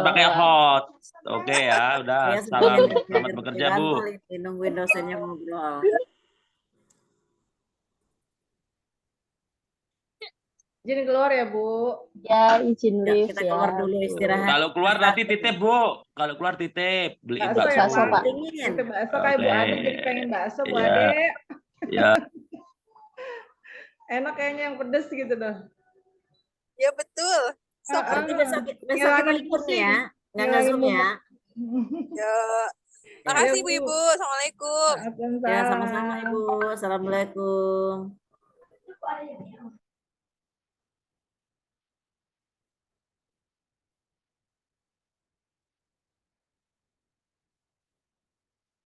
pakai hot. Oke ya, udah. Saya Salam, sebagai selamat bekerja Bu. kantor ini nungguin dosennya ngobrol. Izin keluar ya, Bu. Ya, izin Ya, lift kita ya. keluar dulu istirahat. Kalau keluar nanti titip Bu. Kalau keluar titip, beliin Bakso ya, bakso. Pak? Dingin. Itu bakso kayak Bu Oke. Ade jadi pengen bakso, Bu Iya. Ade. Ya, Enak kayaknya yang pedes gitu loh. Ya betul. Berarti besok kita Ngilangin libur nih pusing. ya. Nggak Ngilangin nge-zoom ya. Ya. Makasih Ya, Bu. Bu-ibu. Assalamualaikum. Ya, sama-sama Ibu. Assalamualaikum.